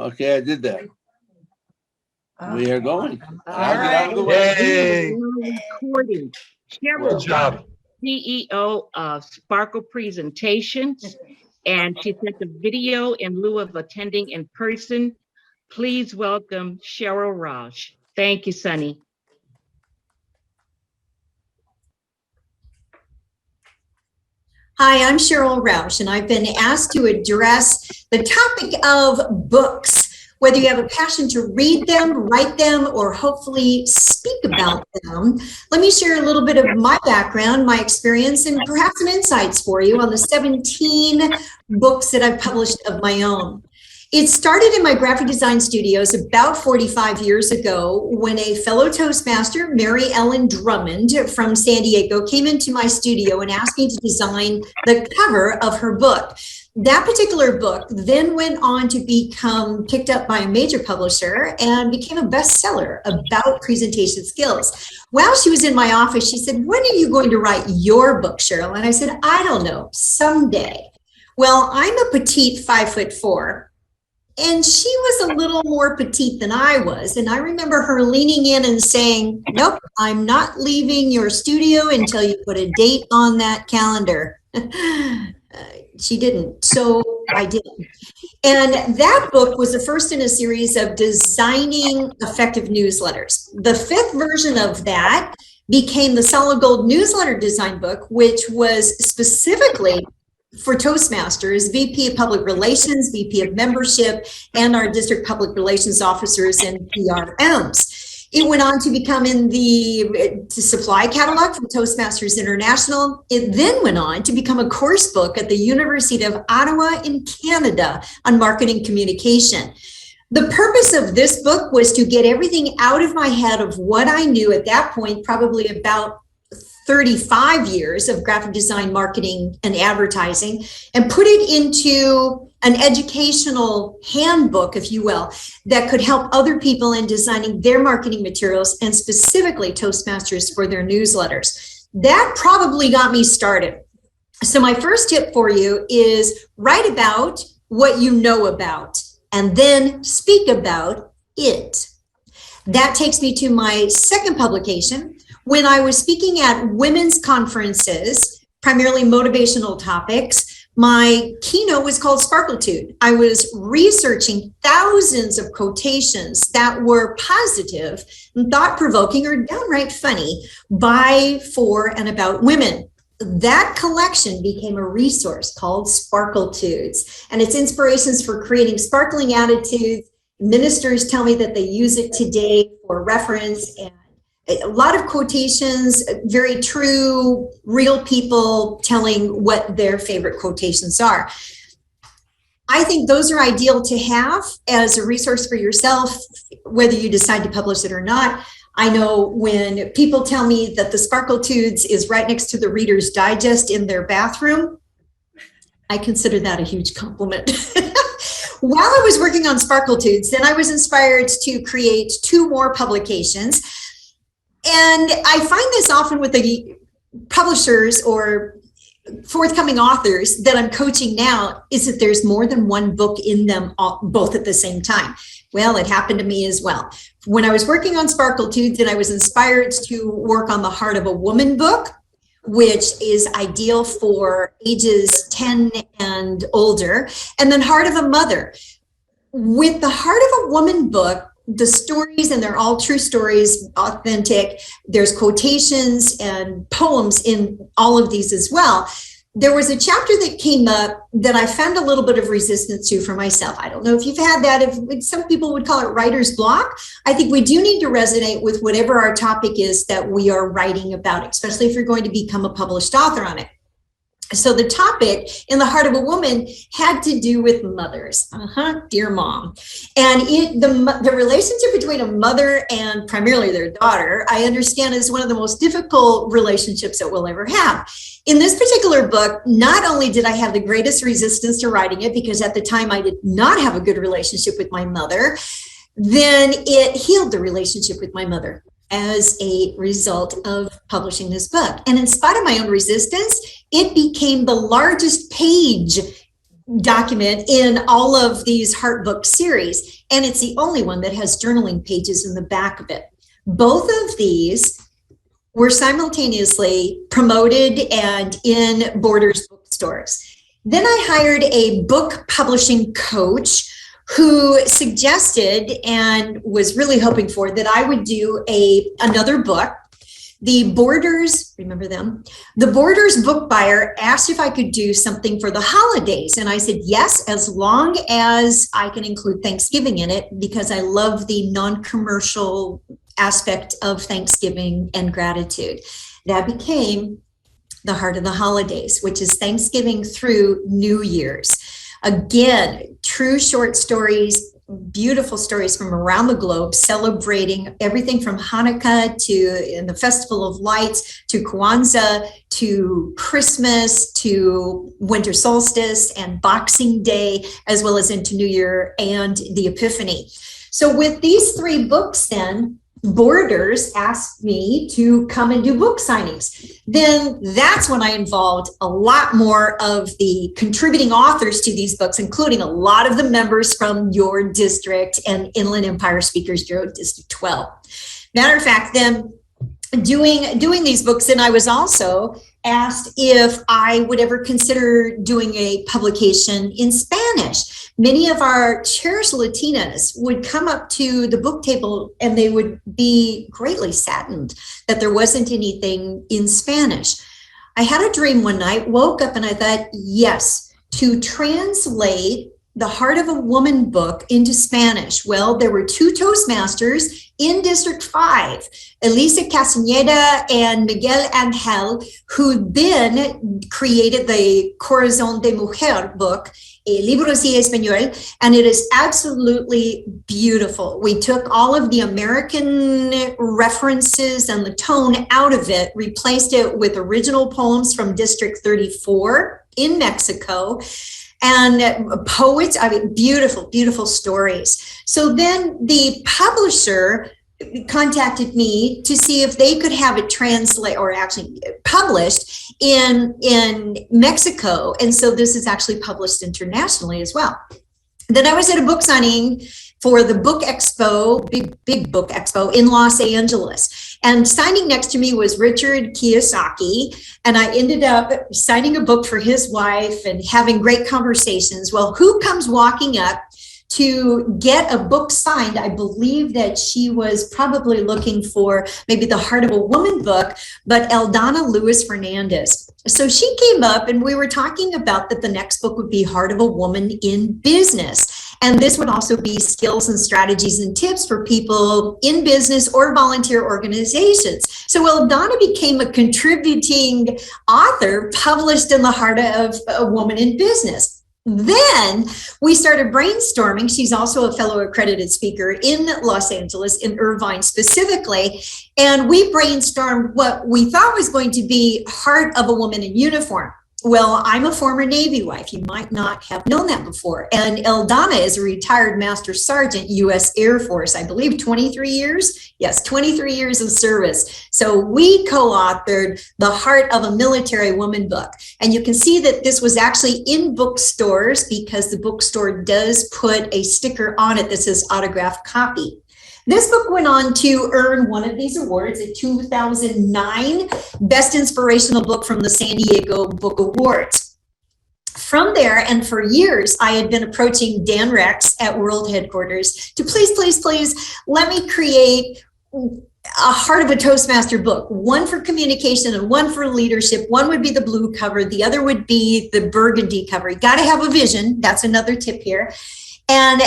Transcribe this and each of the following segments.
Okay, I did that. We are going. All I'll get out of the right. way. Yay. Recording. Sheryl, Good job. CEO of Sparkle Presentations, and she sent a video in lieu of attending in person. Please welcome Sheryl Roush. Thank you, Sonny. Hi, I'm Sheryl Roush, and I've been asked to address the topic of books, whether you have a passion to read them, write them, or hopefully speak about them. Let me share a little bit of my background, my experience, and perhaps some insights for you on the 17 books that I've published of my own. It started in my graphic design studios about 45 years ago when a fellow Toastmaster, Mary Ellen Drummond from San Diego, came into my studio and asked me to design the cover of her book. That particular book then went on to become picked up by a major publisher and became a bestseller about presentation skills. While she was in my office, she said, "When are you going to write your book, Sheryl?" And I said, "I don't know, someday." Well, I'm a petite 5'4". And she was a little more petite than I was. And I remember her leaning in and saying, "Nope, I'm not leaving your studio until you put a date on that calendar." She didn't, so I did. And that book was the first in a series of designing effective newsletters. The fifth version of that became the Solid Gold Newsletter Design book, which was specifically for Toastmasters, VP of Public Relations, VP of Membership, and our district public relations officers and PRMs. It went on to become in the supply catalog from Toastmasters International. It then went on to become a course book at the University of Ottawa in Canada on marketing communication. The purpose of this book was to get everything out of my head of what I knew at that point, probably about 35 years of graphic design, marketing, and advertising, and put it into an educational handbook, if you will, that could help other people in designing their marketing materials and specifically Toastmasters for their newsletters. That probably got me started. So my first tip for you is write about what you know about and then speak about it. That takes me to my second publication. When I was speaking at women's conferences, primarily motivational topics, my keynote was called Sparkletude. I was researching thousands of quotations that were positive and thought-provoking or downright funny by, for, and about women. That collection became a resource called Sparkletudes, and it's inspirations for creating sparkling attitudes. Ministers tell me that they use it today for reference, and a lot of quotations, very true, real people telling what their favorite quotations are. I think those are ideal to have as a resource for yourself, whether you decide to publish it or not. I know when people tell me that the Sparkletudes is right next to the Reader's Digest in their bathroom, I consider that a huge compliment. While I was working on Sparkletudes, then I was inspired to create 2 more publications. And I find this often with the publishers or forthcoming authors that I'm coaching now, is that there's more than one book in them both at the same time. Well, it happened to me as well. When I was working on Sparkletudes, and I was inspired to work on the Heart of a Woman book, which is ideal for ages 10 and older, and then Heart of a Mother. With the Heart of a Woman book, the stories, and they're all true stories, authentic. There's quotations and poems in all of these as well. There was a chapter that came up that I found a little bit of resistance to for myself. I don't know if you've had that. If some people would call it writer's block. I think we do need to resonate with whatever our topic is that we are writing about, especially if you're going to become a published author on it. So the topic in the Heart of a Woman had to do with mothers. Dear mom. And the relationship between a mother and primarily their daughter, I understand, is one of the most difficult relationships that we'll ever have. In this particular book, not only did I have the greatest resistance to writing it, because at the time I did not have a good relationship with my mother, then it healed the relationship with my mother as a result of publishing this book. And in spite of my own resistance, it became the largest page document in all of these Heart Book series, and it's the only one that has journaling pages in the back of it. Both of these were simultaneously promoted and in Borders bookstores. Then I hired a book publishing coach who suggested and was really hoping for that I would do another book. The Borders, remember them? The Borders book buyer asked if I could do something for the holidays. And I said, yes, as long as I can include Thanksgiving in it, because I love the non-commercial aspect of Thanksgiving and gratitude. That became the Heart of the Holidays, which is Thanksgiving through New Year's. Again, true short stories, beautiful stories from around the globe, celebrating everything from Hanukkah to the Festival of Lights, to Kwanzaa, to Christmas, to winter solstice and Boxing Day, as well as into New Year and the Epiphany. So with these three books then, Borders asked me to come and do book signings. Then that's when I involved a lot more of the contributing authors to these books, including a lot of the members from your district and Inland Empire Speakers Bureau District 12. Matter of fact, then doing these books, and I was also asked if I would ever consider doing a publication in Spanish. Many of our cherished Latinas would come up to the book table and they would be greatly saddened that there wasn't anything in Spanish. I had a dream one night, woke up, and I thought, yes, to translate the Heart of a Woman book into Spanish. Well, there were two Toastmasters in District 5, Elisa Castañeda and Miguel Angel, who then created the Corazón de Mujer book, Libros y Español, and it is absolutely beautiful. We took all of the American references and the tone out of it, replaced it with original poems from District 34 in Mexico, and poets. I mean, beautiful, beautiful stories. So then the publisher contacted me to see if they could have it translated or actually published in Mexico. And so this is actually published internationally as well. Then I was at a book signing for the book expo, big book expo in Los Angeles. And signing next to me was Richard Kiyosaki. And I ended up signing a book for his wife and having great conversations. Well, who comes walking up to get a book signed? I believe that she was probably looking for maybe the Heart of a Woman book, but Eldana Lewis Fernandez. So she came up and we were talking about that the next book would be Heart of a Woman in Business. And this would also be skills and strategies and tips for people in business or volunteer organizations. So Eldana became a contributing author published in the Heart of a Woman in Business. Then we started brainstorming. She's also a fellow accredited speaker in Los Angeles, in Irvine specifically. And we brainstormed what we thought was going to be Heart of a Woman in Uniform. Well, I'm a former Navy wife. You might not have known that before. And Eldana is a retired Master Sergeant, U.S. Air Force, I believe 23 years. Yes, 23 years of service. So we co-authored the Heart of a Military Woman book. And you can see that this was actually in bookstores because the bookstore does put a sticker on it that says autographed copy. This book went on to earn one of these awards, a 2009 Best Inspirational Book from the San Diego Book Awards. From there, and for years, I had been approaching Dan Rex at World Headquarters to please let me create a Heart of a Toastmaster book, one for communication and one for leadership. One would be the blue cover, the other would be the burgundy cover. You got to have a vision. That's another tip here. And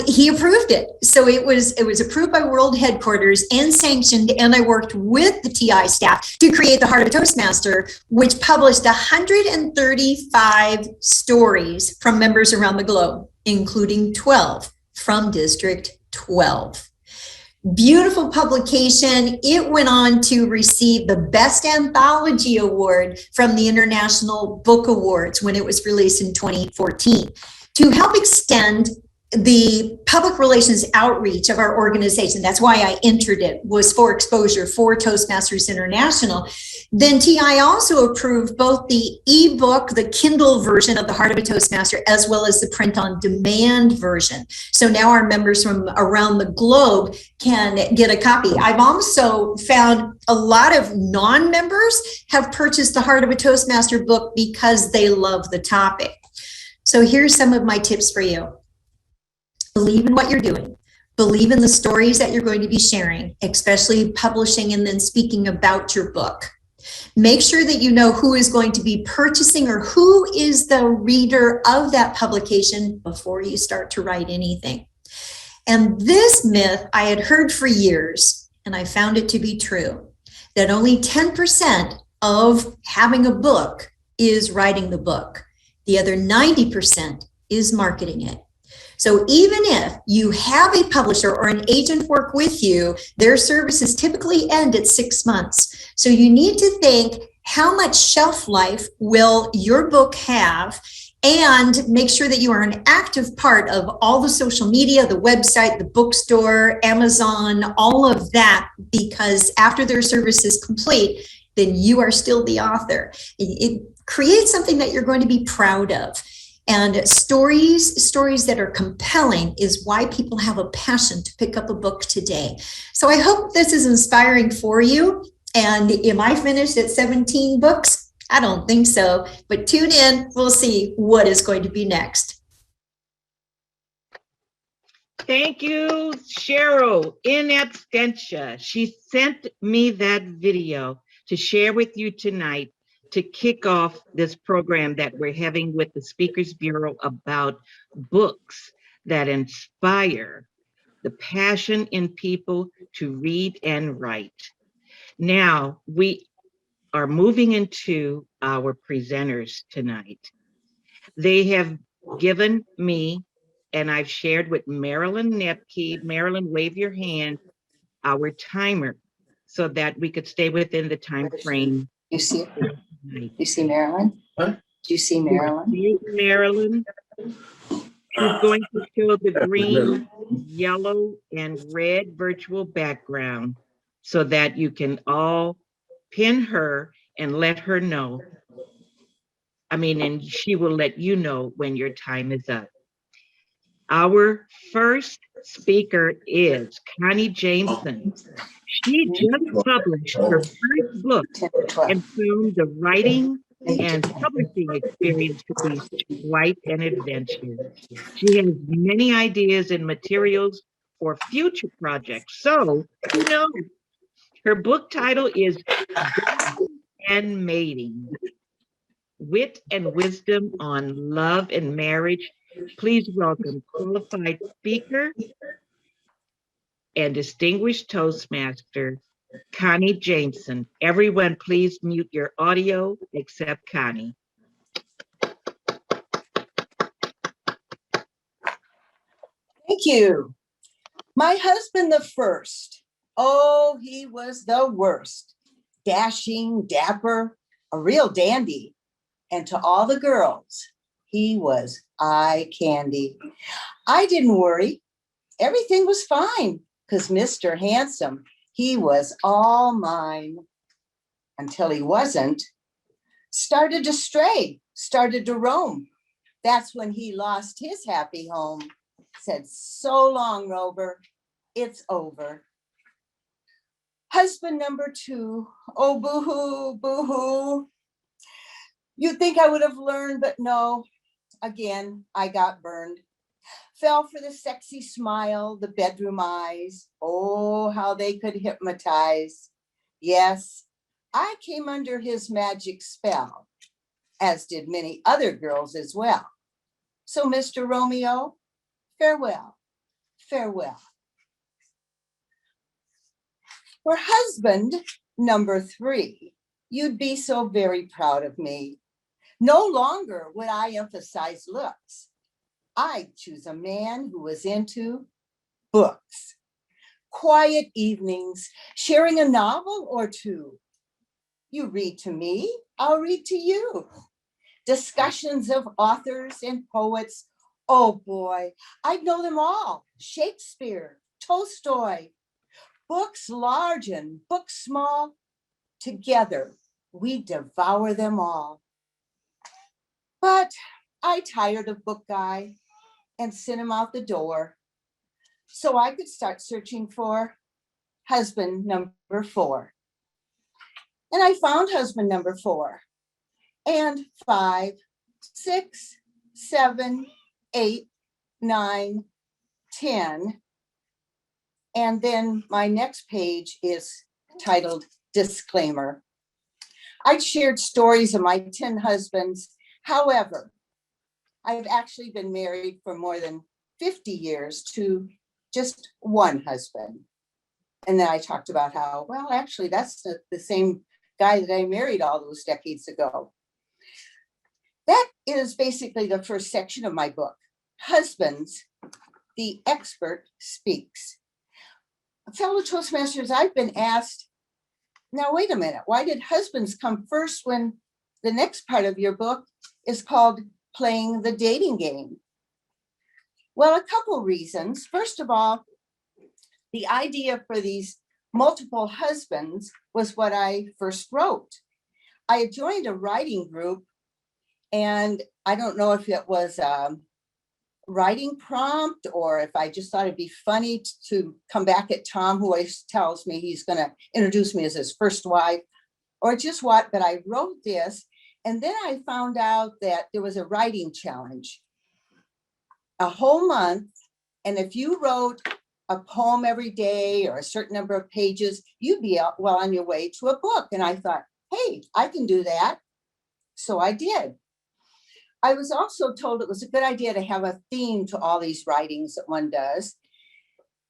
he approved it. So it was approved by World Headquarters and sanctioned, and I worked with the TI staff to create the Heart of a Toastmaster, which published 135 stories from members around the globe, including 12 from District 12. Beautiful publication. It went on to receive the Best Anthology Award from the International Book Awards when it was released in 2014. To help extend the public relations outreach of our organization, that's why I entered it, was for exposure for Toastmasters International. Then TI also approved both the ebook, the Kindle version of The Heart of a Toastmaster, as well as the print on demand version. So now our members from around the globe can get a copy. I've also found a lot of non-members have purchased the Heart of a Toastmaster book because they love the topic. So here's some of my tips for you. Believe in what you're doing. Believe in the stories that you're going to be sharing, especially publishing and then speaking about your book. Make sure that you know who is going to be purchasing or who is the reader of that publication before you start to write anything. And this myth I had heard for years, and I found it to be true, that only 10% of having a book is writing the book. The other 90% is marketing it. So even if you have a publisher or an agent work with you, their services typically end at 6 months. So you need to think, how much shelf life will your book have? And make sure that you are an active part of all the social media, the website, the bookstore, Amazon, all of that, because after their service is complete, then you are still the author. It creates something that you're going to be proud of. And stories that are compelling is why people have a passion to pick up a book today. So I hope this is inspiring for you. And am I finished at 17 books? I don't think so, but tune in. We'll see what is going to be next. Thank you, Sheryl in absentia. She sent me that video to share with you tonight to kick off this program that we're having with the Speakers Bureau about books that inspire the passion in people to read and write. Now, we are moving into our presenters tonight. They have given me, and I've shared with Marilyn Nepke, Marilyn, wave your hand, our timer, so that we could stay within the time frame. You see it? Do you see Marilyn? What? Do you see Marilyn? Marilyn. She's going to show the green, yellow, and red virtual background so that you can all pin her and let her know. And she will let you know when your time is up. Our first speaker is Connie Jameson. She just published her first book and found the writing and publishing experience to be quite an adventure. She has many ideas and materials for future projects. So, her book title is Dating and Mating, Wit and Wisdom on Love and Marriage. Please welcome qualified speaker and distinguished Toastmaster, Connie Jameson. Everyone, please mute your audio except Connie. Thank you. My husband the first. Oh, he was the worst. Dashing, dapper, a real dandy. And to all the girls, he was eye candy. I didn't worry. Everything was fine because Mr. Handsome, he was all mine until he wasn't. Started to stray, started to roam. That's when he lost his happy home. Said, so long, Rover, it's over. Husband number two, oh, boo-hoo, boo-hoo. You'd think I would have learned, but no. Again, I got burned. Fell for the sexy smile, the bedroom eyes. Oh, how they could hypnotize. Yes, I came under his magic spell, as did many other girls as well. So, Mr. Romeo, farewell, farewell. For husband number three, you'd be so very proud of me. No longer would I emphasize looks. I'd choose a man who was into books. Quiet evenings, sharing a novel or two. You read to me, I'll read to you. Discussions of authors and poets. Oh boy, I'd know them all. Shakespeare, Tolstoy. Books large and books small, together we devour them all. But I tired of book guy and sent him out the door so I could start searching for husband number 4. And I found husband number 4 and 5, 6, 7, 8, 9, 10. And then my next page is titled Disclaimer. I shared stories of my 10 husbands. However, I've actually been married for more than 50 years to just one husband. And then I talked about how, well, actually, that's the same guy that I married all those decades ago. That is basically the first section of my book. Husbands, the expert speaks. Fellow Toastmasters, I've been asked, now wait a minute, why did husbands come first when the next part of your book is called Playing the Dating Game? Well, a couple reasons. First of all, the idea for these multiple husbands was what I first wrote. I had joined a writing group, and I don't know if it was a writing prompt or if I just thought it'd be funny to come back at Tom, who always tells me he's going to introduce me as his first wife, or just what, but I wrote this. And then I found out that there was a writing challenge, a whole month. And if you wrote a poem every day or a certain number of pages, you'd be well on your way to a book. And I thought, hey, I can do that. So I did. I was also told it was a good idea to have a theme to all these writings that one does.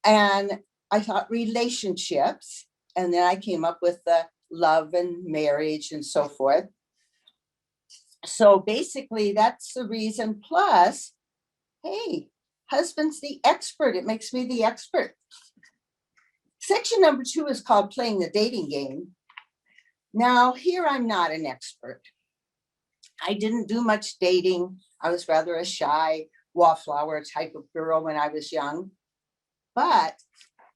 And I thought relationships. And then I came up with the love and marriage and so forth. So basically, that's the reason. Plus, hey, husband's the expert. It makes me the expert. Section number 2 is called Playing the Dating Game. Now, here I'm not an expert. I didn't do much dating. I was rather a shy wallflower type of girl when I was young. But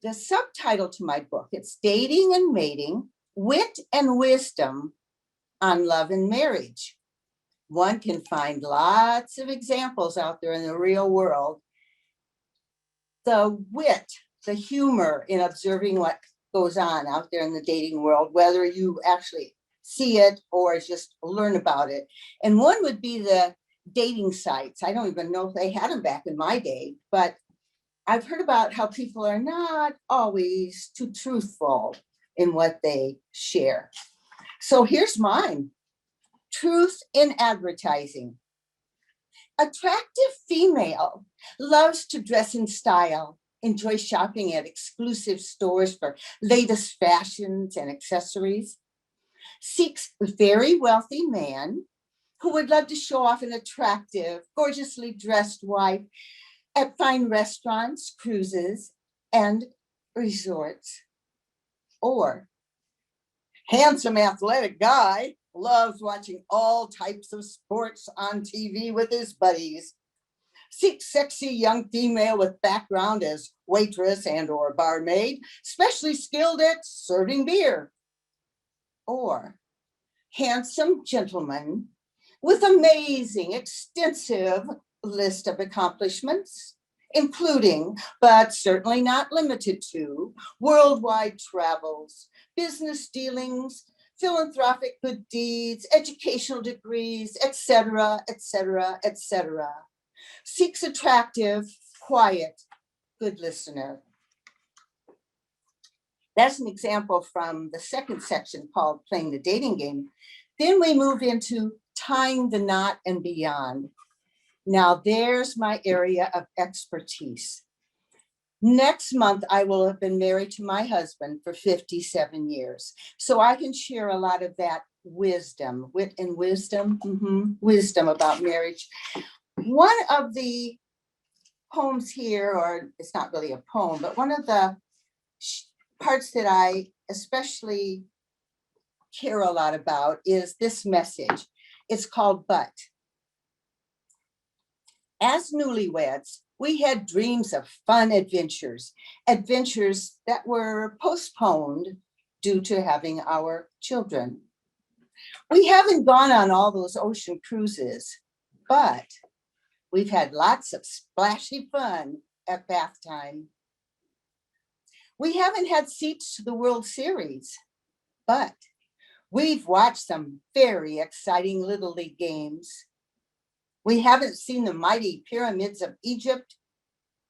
the subtitle to my book, it's Dating and Mating, Wit and Wisdom on Love and Marriage. One can find lots of examples out there in the real world. The wit, the humor in observing what goes on out there in the dating world, whether you actually see it or just learn about it. And one would be the dating sites. I don't even know if they had them back in my day, but I've heard about how people are not always too truthful in what they share. So here's mine. Truth in advertising. Attractive female loves to dress in style, enjoy shopping at exclusive stores for latest fashions and accessories. Seeks very wealthy man who would love to show off an attractive, gorgeously dressed wife at fine restaurants, cruises, and resorts. Or handsome, athletic guy loves watching all types of sports on TV with his buddies. Seeks sexy young female with background as waitress and or barmaid, specially skilled at serving beer. Or handsome gentleman with amazing, extensive list of accomplishments, including, but certainly not limited to, worldwide travels, business dealings, philanthropic good deeds, educational degrees, etc., etc., etc. Seeks attractive, quiet, good listener. That's an example from the second section called Playing the Dating Game. Then we move into Tying the Knot and Beyond. Now there's my area of expertise. Next month, I will have been married to my husband for 57 years. So I can share a lot of that wisdom, wit and wisdom, wisdom about marriage. One of the poems here, or it's not really a poem, but one of the parts that I especially care a lot about is this message. It's called But. As newlyweds, we had dreams of fun adventures that were postponed due to having our children. We haven't gone on all those ocean cruises, but we've had lots of splashy fun at bath time. We haven't had seats to the World Series, but we've watched some very exciting Little League games. We haven't seen the mighty pyramids of Egypt,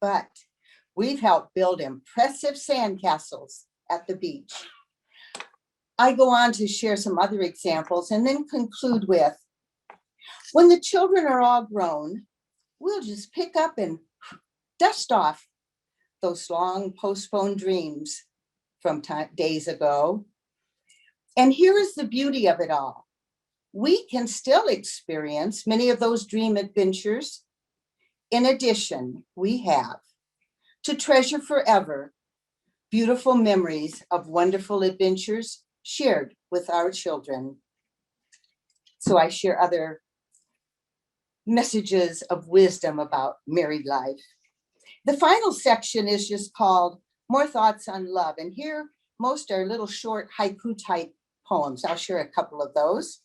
but we've helped build impressive sandcastles at the beach. I go on to share some other examples and then conclude with, when the children are all grown, we'll just pick up and dust off those long postponed dreams from days ago. And here is the beauty of it all. We can still experience many of those dream adventures. In addition, we have to treasure forever beautiful memories of wonderful adventures shared with our children. So I share other messages of wisdom about married life. The final section is just called More Thoughts on Love. And here, most are little short haiku type poems. I'll share a couple of those.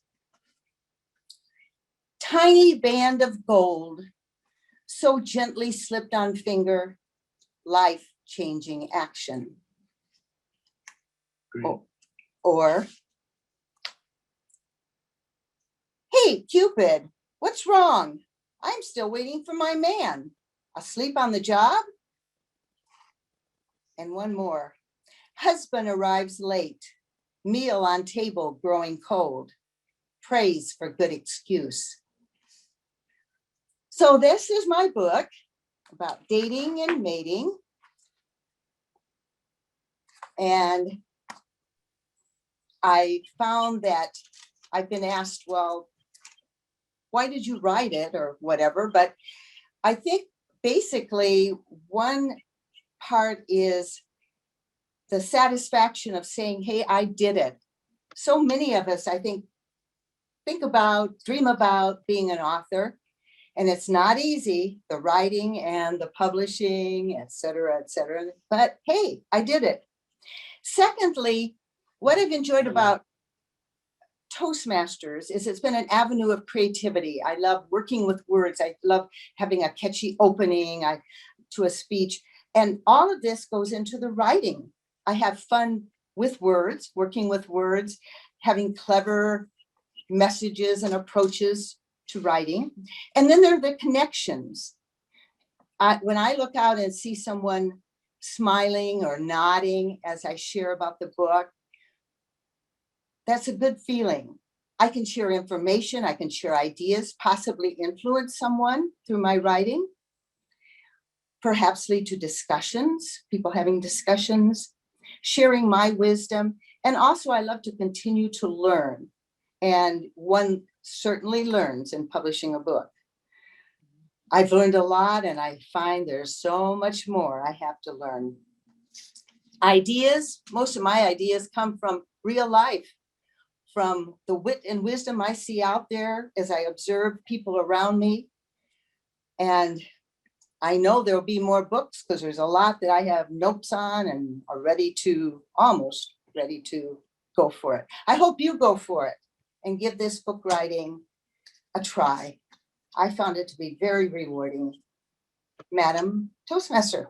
Tiny band of gold, so gently slipped on finger, life-changing action. Or, hey, Cupid, what's wrong? I'm still waiting for my man. Asleep on the job? And one more. Husband arrives late. Meal on table growing cold. Praise for good excuse. So this is my book about dating and mating. And I found that I've been asked, well, why did you write it or whatever? But I think basically one part is the satisfaction of saying, hey, I did it. So many of us, I think about, dream about being an author, and it's not easy, the writing and the publishing, et cetera, but hey, I did it. Secondly, what I've enjoyed about Toastmasters is it's been an avenue of creativity. I love working with words. I love having a catchy opening to a speech. And all of this goes into the writing. I have fun with words, working with words, having clever messages and approaches to writing. And then there are the connections. When I look out and see someone smiling or nodding as I share about the book, that's a good feeling. I can share information, I can share ideas, possibly influence someone through my writing, perhaps lead to discussions, people having discussions, sharing my wisdom. And also I love to continue to learn. And one certainly learns in publishing a book. I've learned a lot and I find there's so much more I have to learn. Ideas, most of my ideas come from real life, from the wit and wisdom I see out there as I observe people around me. And I know there'll be more books because there's a lot that I have notes on and are almost ready to go for it. I hope you go for it and give this book writing a try. I found it to be very rewarding. Madam Toastmaster.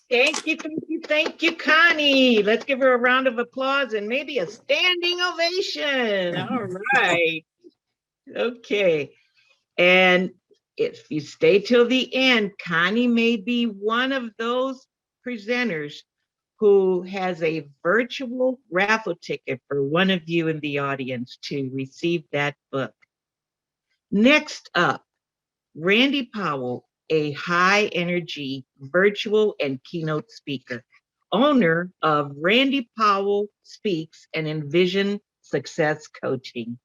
Thank you, Connie. Let's give her a round of applause and maybe a standing ovation. All right. Okay. And if you stay till the end, Connie may be one of those presenters who has a virtual raffle ticket for one of you in the audience to receive that book. Next up, Randy Powell, a high energy virtual and keynote speaker, owner of Randy Powell Speaks and Envision Success Coaching.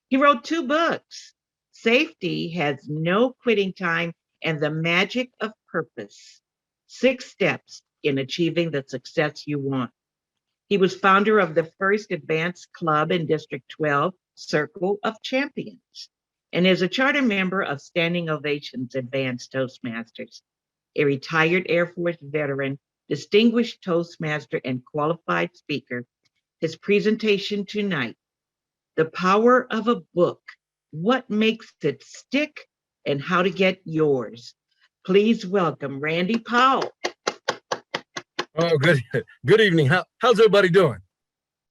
He wrote 2 books, Safety Has No Quitting Time and The Magic of Purpose, 6 Steps in Achieving the Success You Want. He was founder of the first advanced club in District 12, Circle of Champions, and is a charter member of Standing Ovation's Advanced Toastmasters. A retired Air Force veteran, distinguished Toastmaster, and qualified speaker, his presentation tonight The Power of a Book, What Makes It Stick, and How to Get Yours. Please welcome Randy Powell. Oh, good evening. How's everybody doing?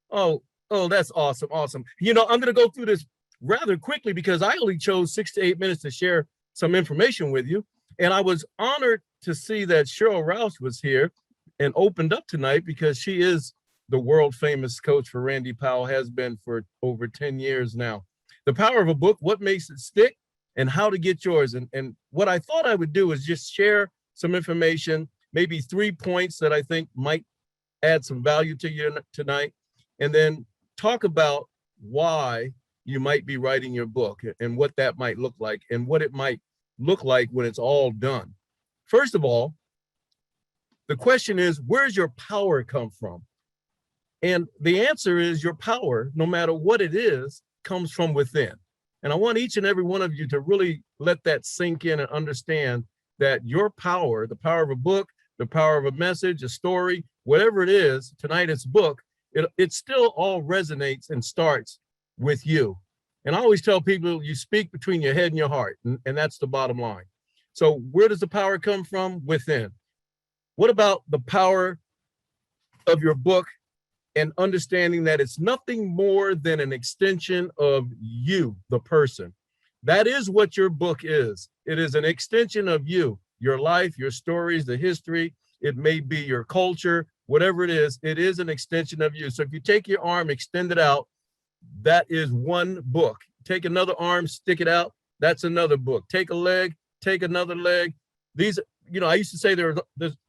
Oh, that's awesome. You know, I'm going to go through this rather quickly because I only chose 6 to 8 minutes to share some information with you. And I was honored to see that Sheryl Roush was here and opened up tonight because she is the world famous coach for Randy Powell, has been for over 10 years now. The Power of a Book, What Makes It Stick, and How to Get Yours. And what I thought I would do is just share some information, maybe 3 points that I think might add some value to you tonight, and then talk about why you might be writing your book and what that might look like and what it might look like when it's all done. First of all, the question is, where's your power come from? And the answer is your power, no matter what it is, comes from within. And I want each and every one of you to really let that sink in and understand that your power, the power of a book, the power of a message, a story, whatever it is, tonight it's book, it still all resonates and starts with you. And I always tell people you speak between your head and your heart, and that's the bottom line. So where does the power come from? Within. What about the power of your book and understanding that it's nothing more than an extension of you, the person? That is what your book is. It is an extension of you, your life, your stories, the history. It may be your culture, whatever it is an extension of you. So if you take your arm, extend it out, that is one book. Take another arm, stick it out, that's another book. Take a leg, take another leg. These, you know, I used to say there's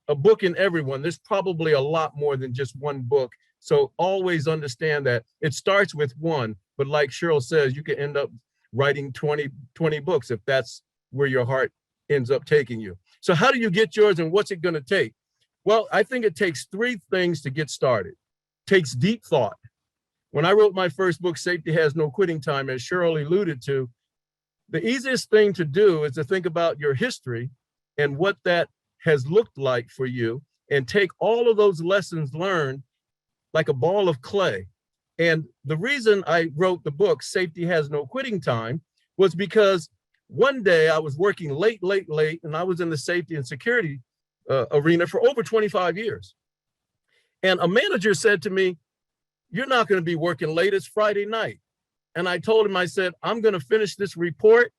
a book in everyone. There's probably a lot more than just one book. So always understand that it starts with one, but like Sheryl says, you can end up writing 20 books if that's where your heart ends up taking you. So how do you get yours and what's it going to take? Well, I think it takes 3 things to get started. It takes deep thought. When I wrote my first book, Safety Has No Quitting Time, as Sheryl alluded to, the easiest thing to do is to think about your history and what that has looked like for you, and take all of those lessons learned like a ball of clay. And the reason I wrote the book, Safety Has No Quitting Time, was because one day I was working late, and I was in the safety and security arena for over 25 years. And a manager said to me, "You're not going to be working late, it's Friday night." And I told him, I said, "I'm going to finish this report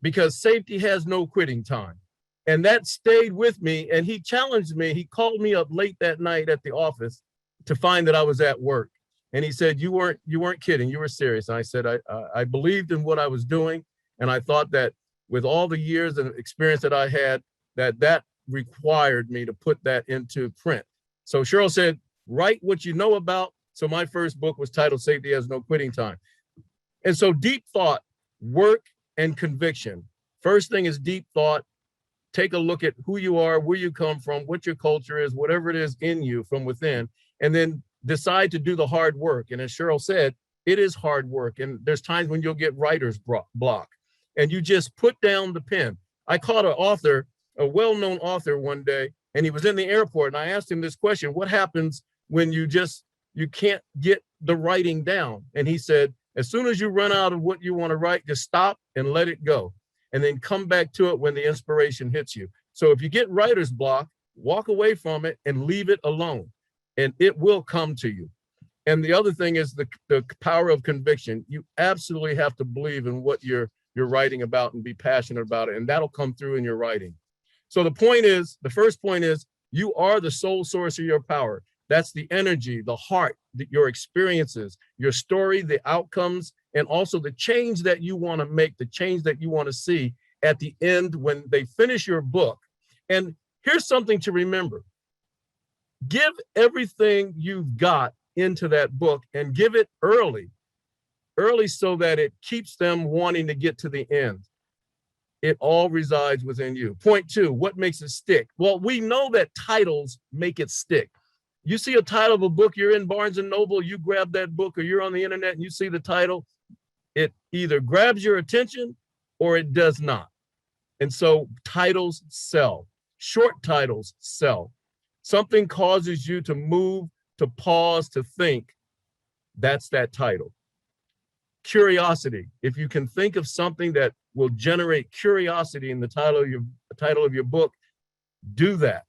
because safety has no quitting time." And that stayed with me. And he challenged me. He called me up late that night at the office to find that I was at work. And he said, you weren't kidding, you were serious. And I said, I believed in what I was doing. And I thought that with all the years and experience that I had, that required me to put that into print. So Sheryl said, write what you know about. So my first book was titled Safety Has No Quitting Time. And so deep thought, work, and conviction. First thing is deep thought. Take a look at who you are, where you come from, what your culture is, whatever it is in you from within, and then decide to do the hard work. And as Sheryl said, it is hard work. And there's times when you'll get writer's block and you just put down the pen. I caught an author, a well-known author one day, and he was in the airport, and I asked him this question: what happens when you can't get the writing down? And he said, as soon as you run out of what you want to write, just stop and let it go, and then come back to it when the inspiration hits you. So if you get writer's block, walk away from it and leave it alone, and it will come to you. And the other thing is the power of conviction. You absolutely have to believe in what you're writing about and be passionate about it, and that'll come through in your writing. So the first point is, you are the sole source of your power. That's the energy, the heart, your experiences, your story, the outcomes, and also the change that you want to make, the change that you want to see at the end when they finish your book. And here's something to remember. Give everything you've got into that book, and give it early so that it keeps them wanting to get to the end. It all resides within you. Point 2, what makes it stick? Well, we know that titles make it stick. You see a title of a book, you're in Barnes and Noble, you grab that book, or you're on the internet and you see the title, it either grabs your attention or it does not. And so titles sell. Short titles sell. Something causes you to move, to pause, to think. That's that title. curiosity. If you can think of something that will generate curiosity in the title of your book, do that.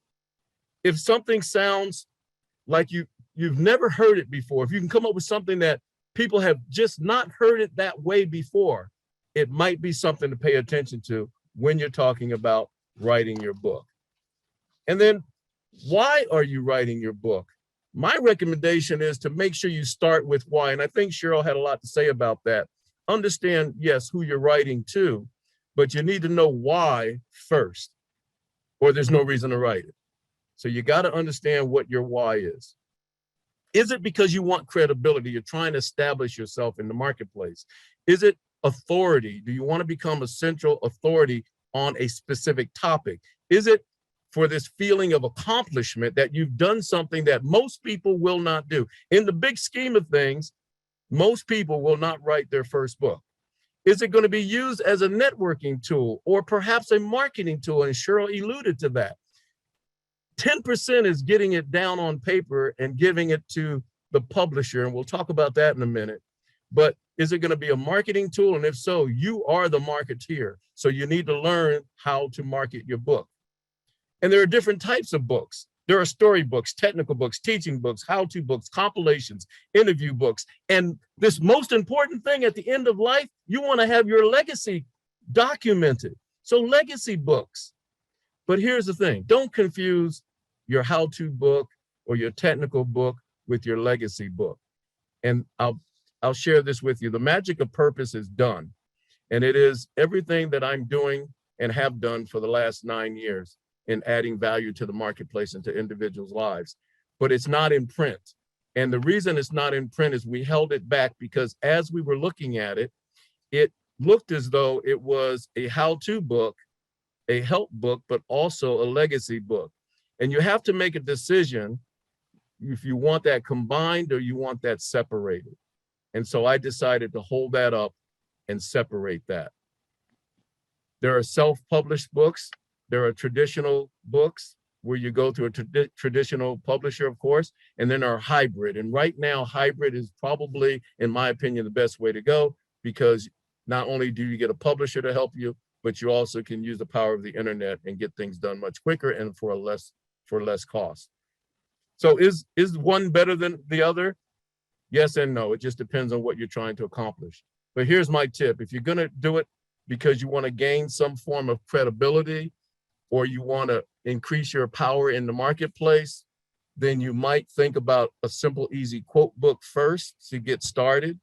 If something sounds like you've never heard it before, if you can come up with something that people have just not heard it that way before, it might be something to pay attention to when you're talking about writing your book. And then, why are you writing your book? My recommendation is to make sure you start with why. And I think Sheryl had a lot to say about that. Understand, yes, who you're writing to, but you need to know why first, or there's no reason to write it. So you got to understand what your why is. Is it because you want credibility? You're trying to establish yourself in the marketplace. Is it authority? Do you want to become a central authority on a specific topic? Is it for this feeling of accomplishment that you've done something that most people will not do? In the big scheme of things, most people will not write their first book. Is it going to be used as a networking tool or perhaps a marketing tool? And Sheryl alluded to that. 10% is getting it down on paper and giving it to the publisher. And we'll talk about that in a minute. But is it going to be a marketing tool? And if so, you are the marketeer. So you need to learn how to market your book. And there are different types of books. There are story books, technical books, teaching books, how-to books, compilations, interview books. And this most important thing at the end of life, you want to have your legacy documented. So legacy books. But here's the thing, don't confuse your how-to book or your technical book with your legacy book. And I'll share this with you. The magic of purpose is done. And it is everything that I'm doing and have done for the last 9 years in adding value to the marketplace and to individuals' lives. But it's not in print. And the reason it's not in print is we held it back because as we were looking at it, it looked as though it was a how-to book, a help book, but also a legacy book. And you have to make a decision if you want that combined or you want that separated. And so I decided to hold that up and separate that. There are self-published books. There are traditional books where you go to a traditional publisher, of course, and then there are hybrid. And right now, hybrid is probably, in my opinion, the best way to go because not only do you get a publisher to help you, but you also can use the power of the internet and get things done much quicker and for less cost. So is one better than the other? Yes and no. It just depends on what you're trying to accomplish. But here's my tip. If you're going to do it because you want to gain some form of credibility or you want to increase your power in the marketplace, then you might think about a simple, easy quote book first to get started.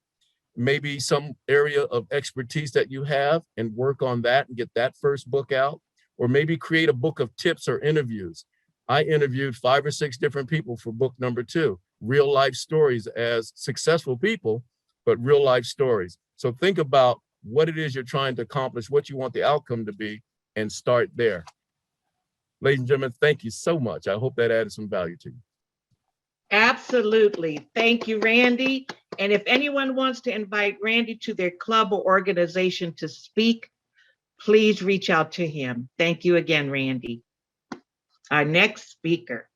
Maybe some area of expertise that you have and work on that and get that first book out, or maybe create a book of tips or interviews. I interviewed 5 or 6 different people for book number 2, real life stories as successful people, but real life stories. So think about what it is you're trying to accomplish, what you want the outcome to be, and start there. Ladies and gentlemen, thank you so much. I hope that added some value to you. Absolutely. Thank you, Randy. And if anyone wants to invite Randy to their club or organization to speak, please reach out to him. Thank you again, Randy. Our next speaker.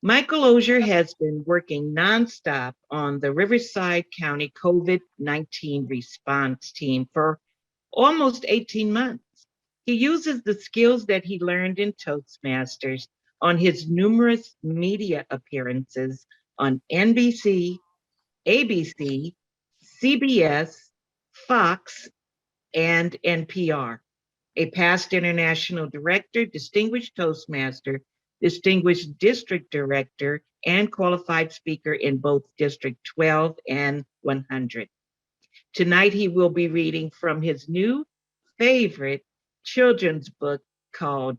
Michael Osur has been working nonstop on the Riverside County COVID-19 response team for almost 18 months. He uses the skills that he learned in Toastmasters on his numerous media appearances on NBC, ABC, CBS, Fox, and NPR. A past international director, distinguished Toastmaster, distinguished district director, and qualified speaker in both District 12 and 100. Tonight, he will be reading from his new favorite children's book called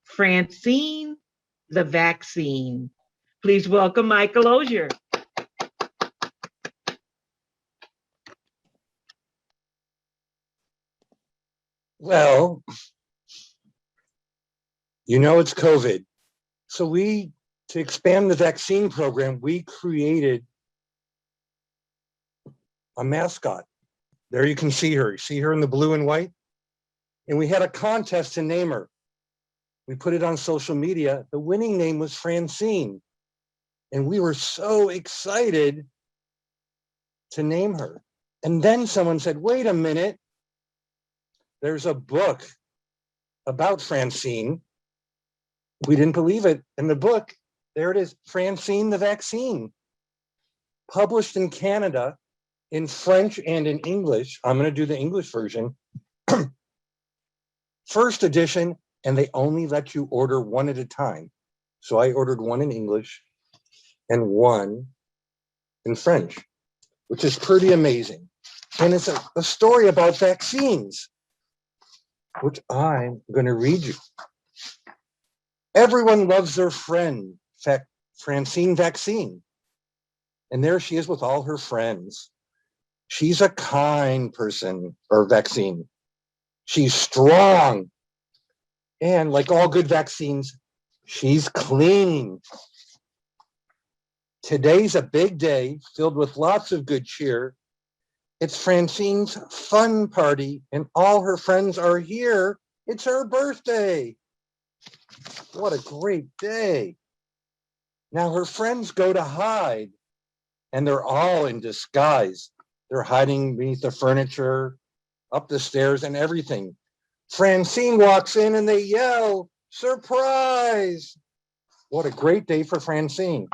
Francine, the Vaccine. Please welcome Michael Osur. Well, you know it's COVID. So to expand the vaccine program, we created a mascot. There you can see her. You see her in the blue and white? And we had a contest to name her. We put it on social media. The winning name was Francine. And we were so excited to name her. And then someone said, wait a minute, there's a book about Francine. We didn't believe it. In the book, there it is, Francine the Vaccine, published in Canada in French and in English. I'm going to do the English version. First edition, and they only let you order one at a time. So I ordered one in English and one in French, which is pretty amazing. And it's a story about vaccines, which I'm going to read you. Everyone loves their friend, Francine Vaccine. And there she is with all her friends. She's a kind person, or vaccine. She's strong. And like all good vaccines, she's clean. Today's a big day filled with lots of good cheer. It's Francine's fun party, and all her friends are here. It's her birthday. What a great day. Now her friends go to hide, and they're all in disguise. They're hiding beneath the furniture, up the stairs, and everything. Francine walks in and they yell, surprise! What a great day for Francine.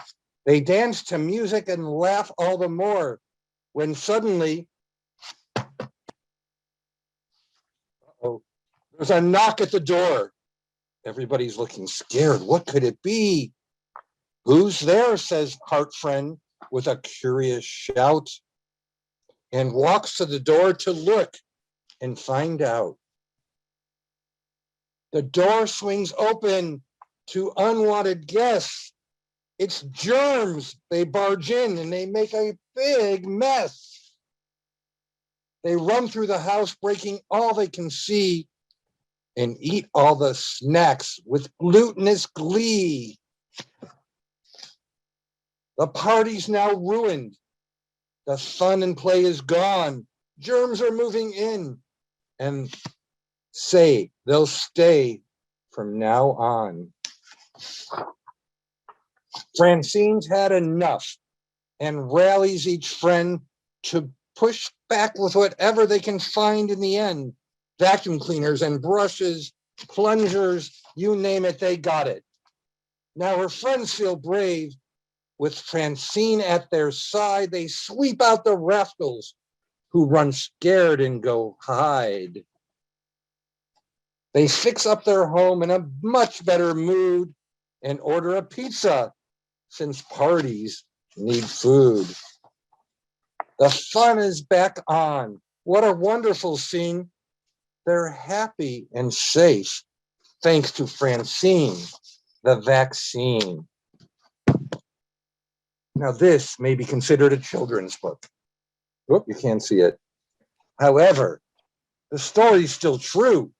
They dance to music and laugh all the more when suddenly, there's a knock at the door. Everybody's looking scared. What could it be? Who's there? Says Heart Friend with a curious shout, and walks to the door to look and find out. The door swings open to unwanted guests. It's germs. They barge in and they make a big mess. They run through the house, breaking all they can see, and eat all the snacks with glutinous glee. The party's now ruined. The fun and play is gone. Germs are moving in and say they'll stay from now on. Francine's had enough and rallies each friend to push back with whatever they can find in the end. Vacuum cleaners and brushes, plungers, you name it, they got it. Now her friends feel brave. With Francine at their side, they sweep out the rascals who run scared and go hide. They fix up their home in a much better mood and order a pizza, since parties need food. The fun is back on. What a wonderful scene. They're happy and safe, thanks to Francine, the vaccine. Now, this may be considered a children's book. Oop, you can't see it. However, the story's still true.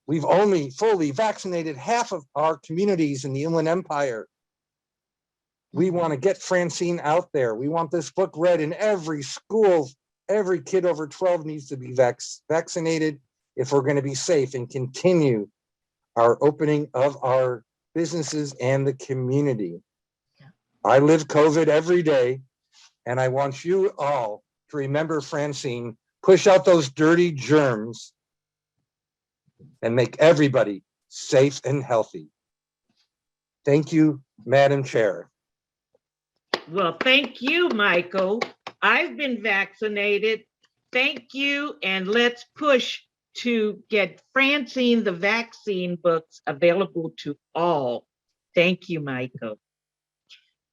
We've only fully vaccinated half of our communities in the Inland Empire. We want to get Francine out there. We want this book read in every school. Every kid over 12 needs to be vaccinated if we're going to be safe and continue our opening of our businesses and the community. I live COVID every day, and I want you all to remember Francine, push out those dirty germs, and make everybody safe and healthy. Thank you, Madam Chair. Well, thank you, Michael. I've been vaccinated. Thank you, and let's push to get Francine the Vaccine books available to all. Thank you, Michael.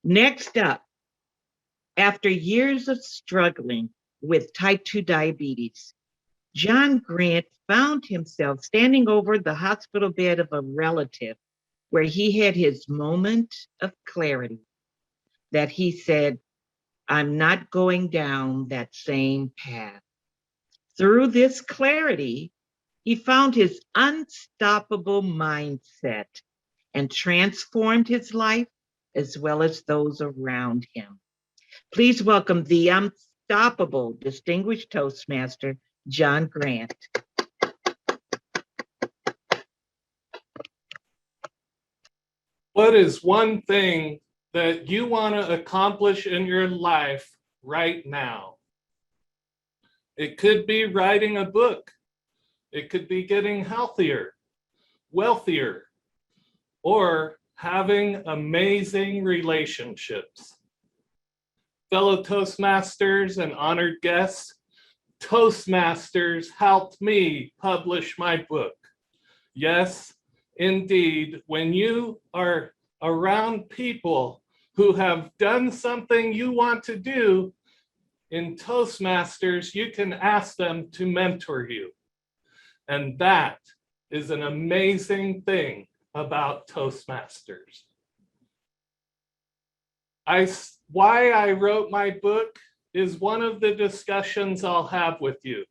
Next up, after years of struggling with type 2 diabetes, John Grant found himself standing over the hospital bed of a relative where he had his moment of clarity that he said, I'm not going down that same path. Through this clarity, he found his unstoppable mindset and transformed his life as well as those around him. Please welcome the unstoppable distinguished Toastmaster, John Grant. What is one thing that you want to accomplish in your life right now? It could be writing a book. It could be getting healthier, wealthier, or having amazing relationships. Fellow Toastmasters and honored guests, Toastmasters helped me publish my book. Yes, indeed, when you are around people who have done something you want to do, in Toastmasters, you can ask them to mentor you. And that is an amazing thing about Toastmasters. Why I wrote my book is one of the discussions I'll have with you.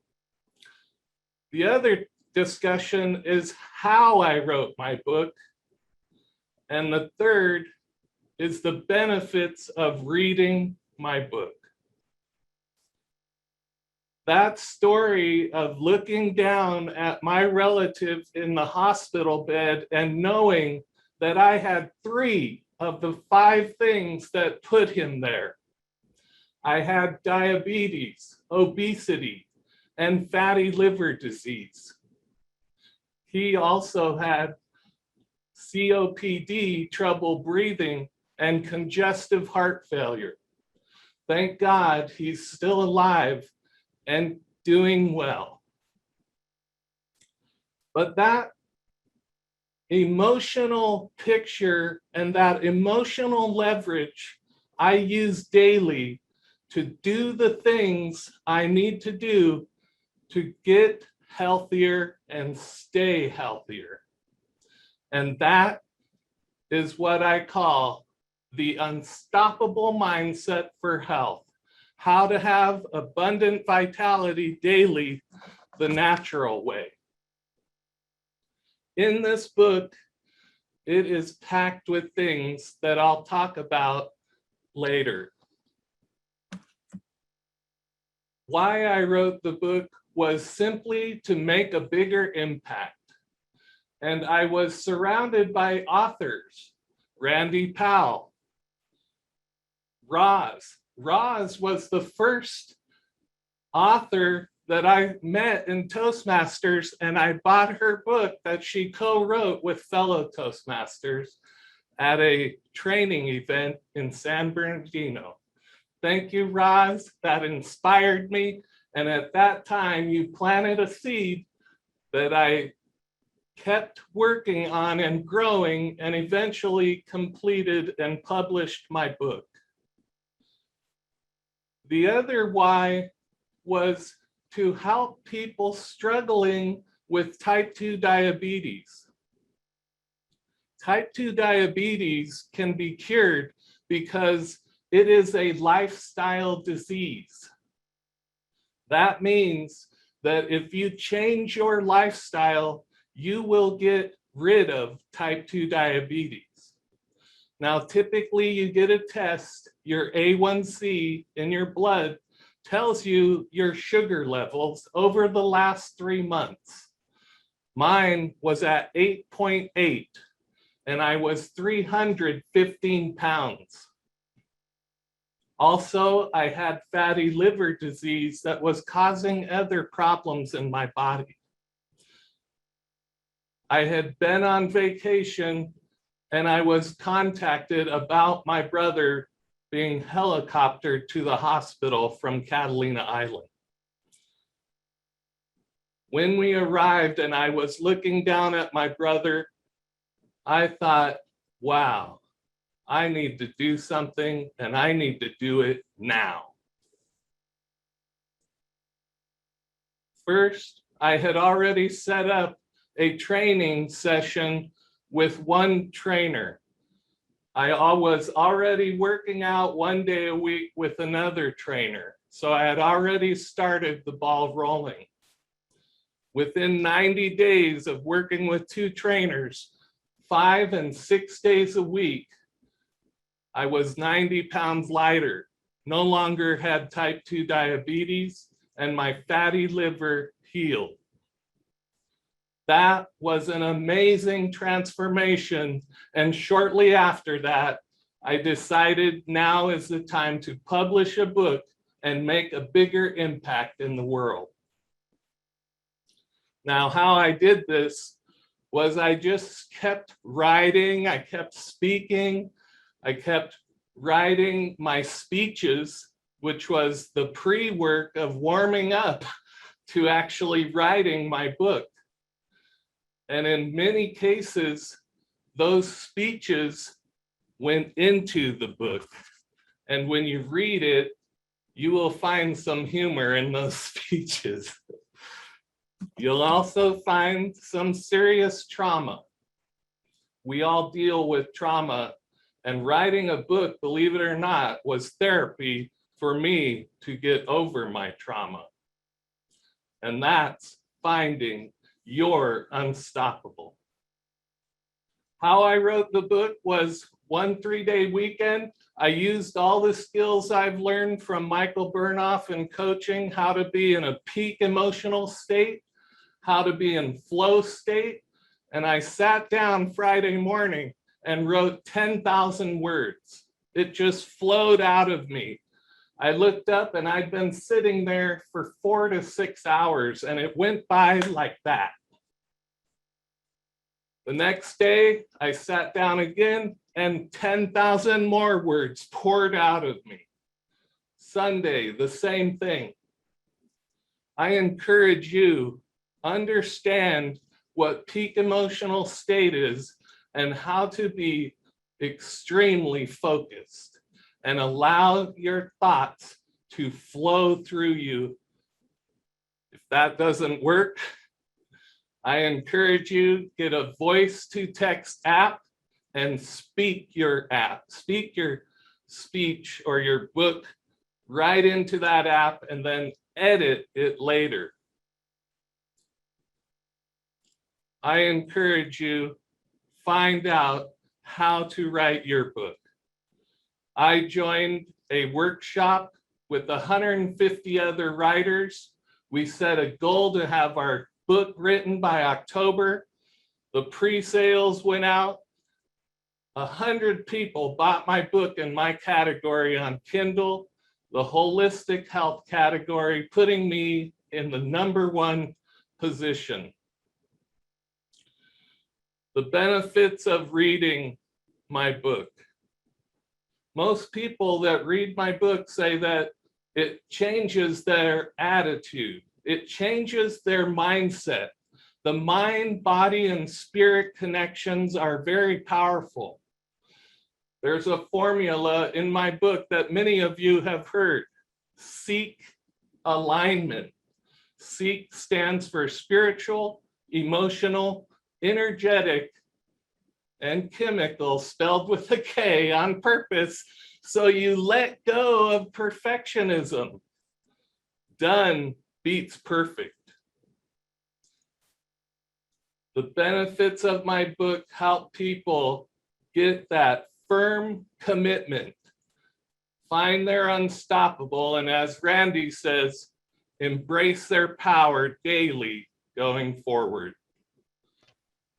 The other discussion is how I wrote my book. And the third is the benefits of reading my book. That story of looking down at my relative in the hospital bed and knowing that I had 3 of the 5 things that put him there. I had diabetes, obesity, and fatty liver disease. He also had COPD, trouble breathing, and congestive heart failure. Thank God he's still alive and doing well. But that emotional picture and that emotional leverage I use daily to do the things I need to do to get healthier and stay healthier. And that is what I call the unstoppable mindset for health. How to have abundant vitality daily, the natural way. In this book, it is packed with things that I'll talk about later. Why I wrote the book was simply to make a bigger impact. And I was surrounded by authors, Randy Powell, Roz. Roz was the first author that I met in Toastmasters, and I bought her book that she co-wrote with fellow Toastmasters at a training event in San Bernardino. Thank you, Roz. That inspired me. And at that time, you planted a seed that I kept working on and growing, and eventually completed and published my book. The other why was to help people struggling with type 2 diabetes. Type 2 diabetes can be cured because it is a lifestyle disease. That means that if you change your lifestyle, you will get rid of type 2 diabetes. Now, typically you get a test, your A1C in your blood tells you your sugar levels over the last 3 months. Mine was at 8.8, and I was 315 pounds. Also, I had fatty liver disease that was causing other problems in my body. I had been on vacation and I was contacted about my brother being helicoptered to the hospital from Catalina Island. When we arrived and I was looking down at my brother, I thought, wow, I need to do something and I need to do it now. First, I had already set up a training session with one trainer. I was already working out 1 day a week with another trainer. So I had already started the ball rolling. Within 90 days of working with 2 trainers, 5 and 6 days a week, I was 90 pounds lighter, no longer had type 2 diabetes, and my fatty liver healed. That was an amazing transformation. And shortly after that, I decided now is the time to publish a book and make a bigger impact in the world. Now, how I did this was I just kept writing, I kept speaking, I kept writing my speeches, which was the pre-work of warming up to actually writing my book. And in many cases, those speeches went into the book. And when you read it, you will find some humor in those speeches. You'll also find some serious trauma. We all deal with trauma, and writing a book, believe it or not, was therapy for me to get over my trauma. And that's finding your unstoppable. How I wrote the book was one 3-day weekend. I used all the skills I've learned from Michael Burnoff in coaching, how to be in a peak emotional state, how to be in flow state. And I sat down Friday morning and wrote 10,000 words. It just flowed out of me. I looked up and I'd been sitting there for 4 to 6 hours and it went by like that. The next day, I sat down again and 10,000 more words poured out of me. Sunday, the same thing. I encourage you, understand what peak emotional state is and how to be extremely focused and allow your thoughts to flow through you. If that doesn't work, I encourage you, get a voice to text app and speak your speech or your book right into that app and then edit it later. I encourage you, find out how to write your book. I joined a workshop with 150 other writers. We set a goal to have our book written by October. The pre-sales went out. 100 people bought my book in my category on Kindle, the holistic health category, putting me in the #1 position. The benefits of reading my book. Most people that read my book say that it changes their attitude. It changes their mindset. The mind, body, and spirit connections are very powerful. There's a formula in my book that many of you have heard. Seek alignment. Seek stands for spiritual, emotional, energetic, and chemical, spelled with a K on purpose, so you let go of perfectionism. Done beats perfect. The benefits of my book help people get that firm commitment, find their unstoppable, and as Randy says, embrace their power daily going forward.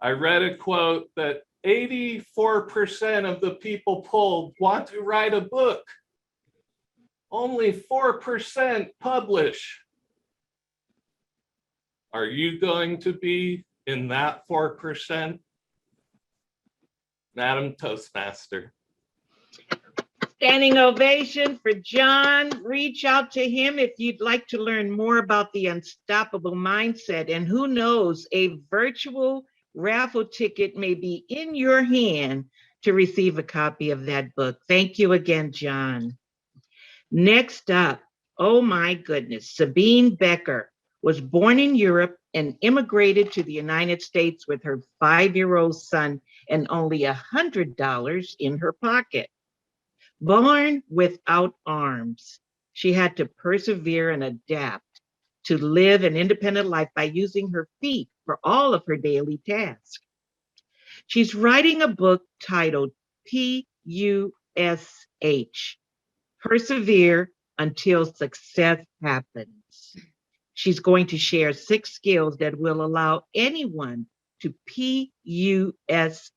I read a quote that 84% of the people polled want to write a book. Only 4% publish. Are you going to be in that 4%? Madam Toastmaster. Standing ovation for John. Reach out to him if you'd like to learn more about the unstoppable mindset. And who knows, a virtual raffle ticket may be in your hand to receive a copy of that book. Thank you again, John. Next up, oh my goodness, Sabine Becker was born in Europe and immigrated to the United States with her 5-year-old son and only $100 in her pocket. Born without arms, she had to persevere and adapt to live an independent life by using her feet for all of her daily tasks. She's writing a book titled PUSH, Persevere Until Success Happens. She's going to share 6 skills that will allow anyone to PUSH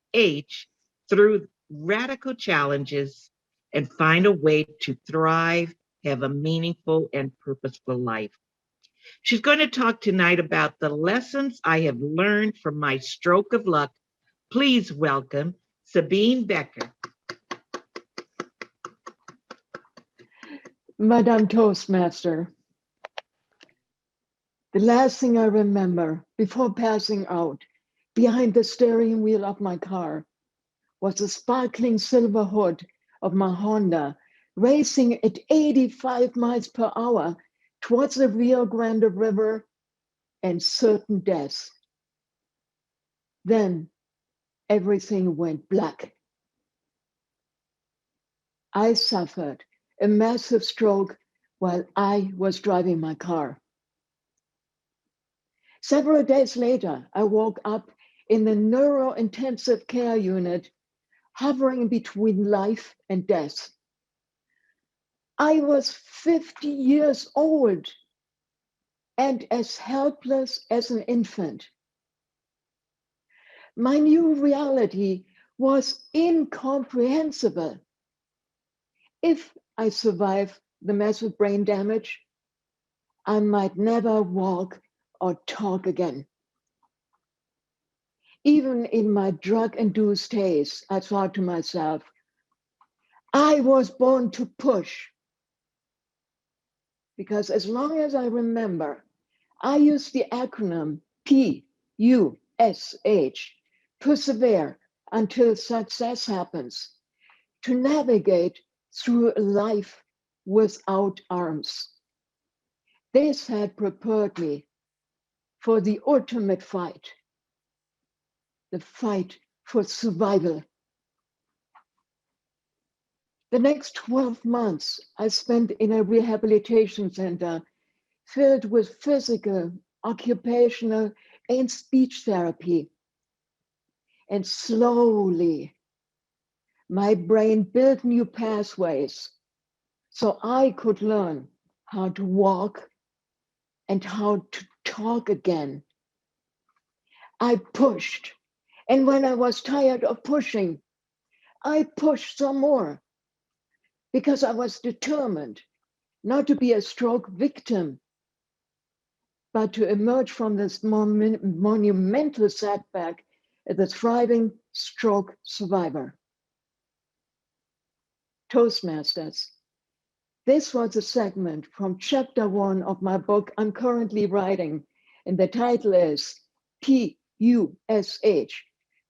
through radical challenges and find a way to thrive have a meaningful and purposeful life. She's going to talk tonight about the lessons I have learned from my stroke of luck. Please welcome Sabine Becker. Madame Toastmaster, the last thing I remember before passing out behind the steering wheel of my car was the sparkling silver hood of my Honda racing at 85 miles per hour towards the Rio Grande River and certain death. Then everything went black. I suffered a massive stroke while I was driving my car. Several days later, I woke up in the neuro-intensive care unit, hovering between life and death. I was 50 years old and as helpless as an infant. My new reality was incomprehensible. If I survived the massive brain damage, I might never walk or talk again. Even in my drug-induced haze, I thought to myself, I was born to push. Because as long as I remember, I used the acronym PUSH, persevere until success happens, to navigate through a life without arms. This had prepared me for the ultimate fight, the fight for survival. The next 12 months I spent in a rehabilitation center filled with physical, occupational, and speech therapy. And slowly, my brain built new pathways so I could learn how to walk and how to talk again. I pushed, and when I was tired of pushing, I pushed some more because I was determined not to be a stroke victim, but to emerge from this monumental setback as a thriving stroke survivor. Toastmasters, this was a segment from chapter 1 of my book I'm currently writing, and the title is PUSH,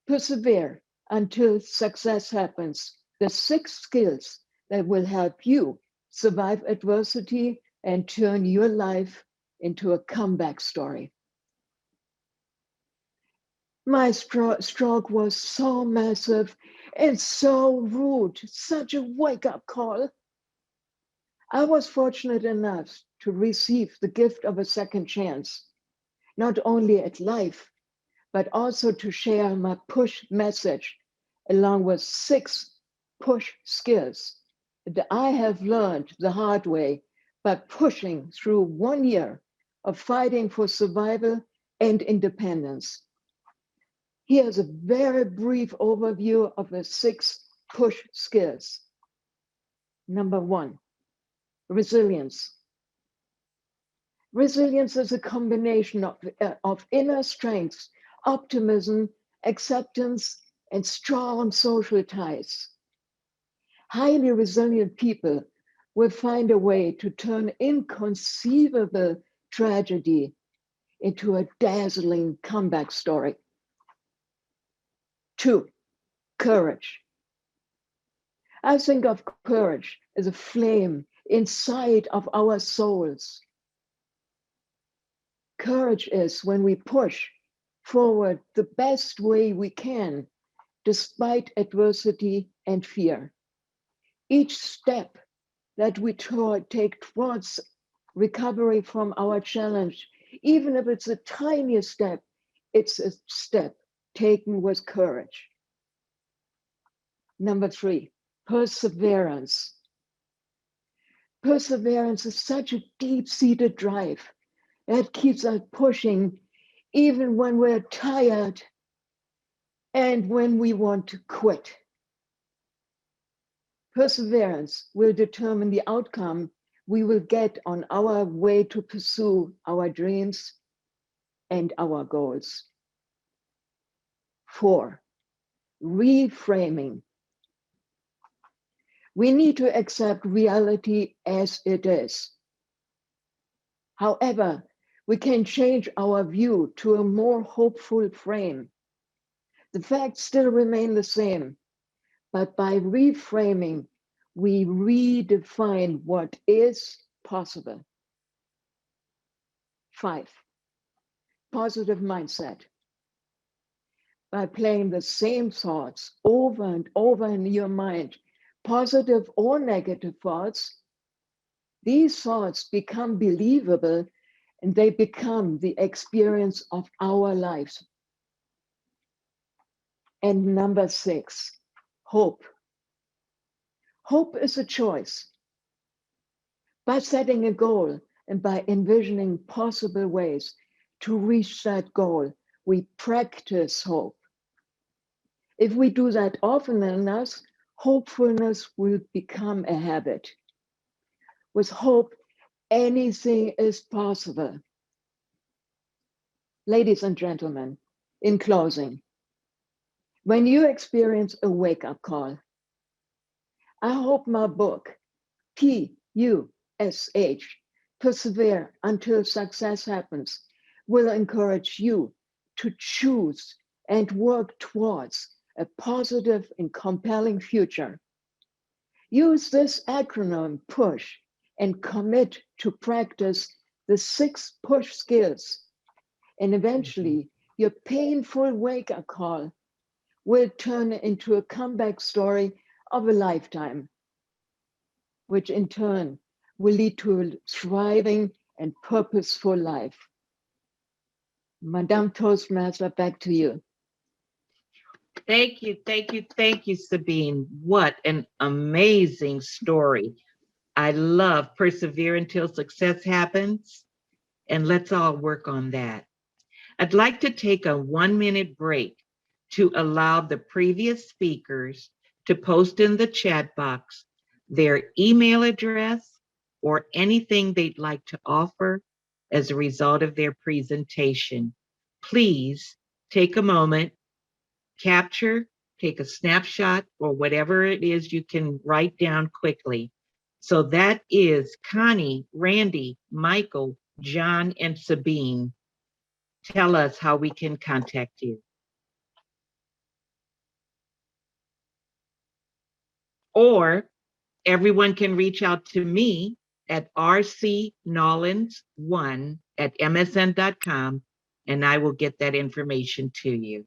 Persevere Until Success Happens, the 6 skills that will help you survive adversity and turn your life into a comeback story. My stroke was so massive and so rude, such a wake-up call. I was fortunate enough to receive the gift of a second chance, not only at life, but also to share my push message along with 6 push skills that I have learned the hard way by pushing through 1 year of fighting for survival and independence. Here's a very brief overview of the 6 push skills. Number 1, resilience. Resilience is a combination of inner strength, optimism, acceptance, and strong social ties. Highly resilient people will find a way to turn inconceivable tragedy into a dazzling comeback story. 2, courage. I think of courage as a flame inside of our souls. Courage is when we push forward the best way we can, despite adversity and fear. Each step that we take towards recovery from our challenge, even if it's the tiniest step, it's a step taken with courage. Number 3, perseverance. Perseverance is such a deep-seated drive that keeps us pushing even when we're tired and when we want to quit. Perseverance will determine the outcome we will get on our way to pursue our dreams and our goals. 4, reframing. We need to accept reality as it is. However, we can change our view to a more hopeful frame. The facts still remain the same, but by reframing, we redefine what is possible. 5, positive mindset. By playing the same thoughts over and over in your mind, positive or negative thoughts, these thoughts become believable and they become the experience of our lives. And number 6, hope. Hope is a choice. By setting a goal and by envisioning possible ways to reach that goal, we practice hope. If we do that often enough, hopefulness will become a habit. With hope, anything is possible. Ladies and gentlemen, in closing, when you experience a wake-up call, I hope my book, P-U-S-H, Persevere Until Success Happens, will encourage you to choose and work towards a positive and compelling future. Use this acronym PUSH and commit to practice the 6 push skills. And eventually, your painful wake-up call will turn into a comeback story of a lifetime, which in turn will lead to a thriving and purposeful life. Madame Toastmaster, back to you. Thank you, thank you, thank you, Sabine. What an amazing story. I love persevere until success happens, and let's all work on that. I'd like to take a 1-minute break to allow the previous speakers to post in the chat box their email address or anything they'd like to offer as a result of their presentation. Please take a moment, capture, take a snapshot, or whatever it is you can write down quickly. So that is Connie, Randy, Michael, John, and Sabine. Tell us how we can contact you. Or everyone can reach out to me at rcnollins1@msn.com, and I will get that information to you.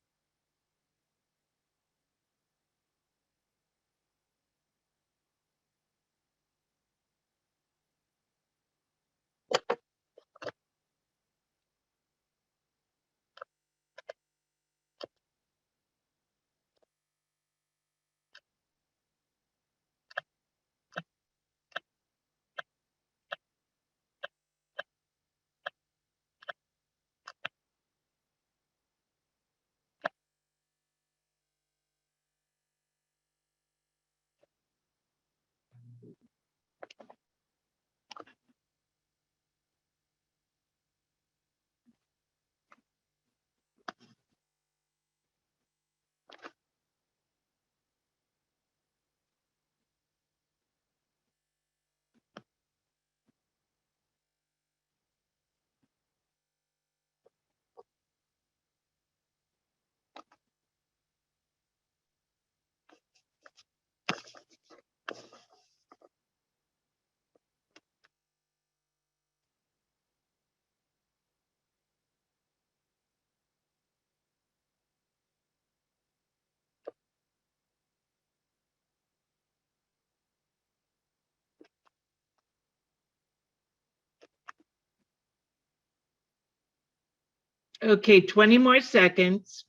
Okay, 20 more seconds.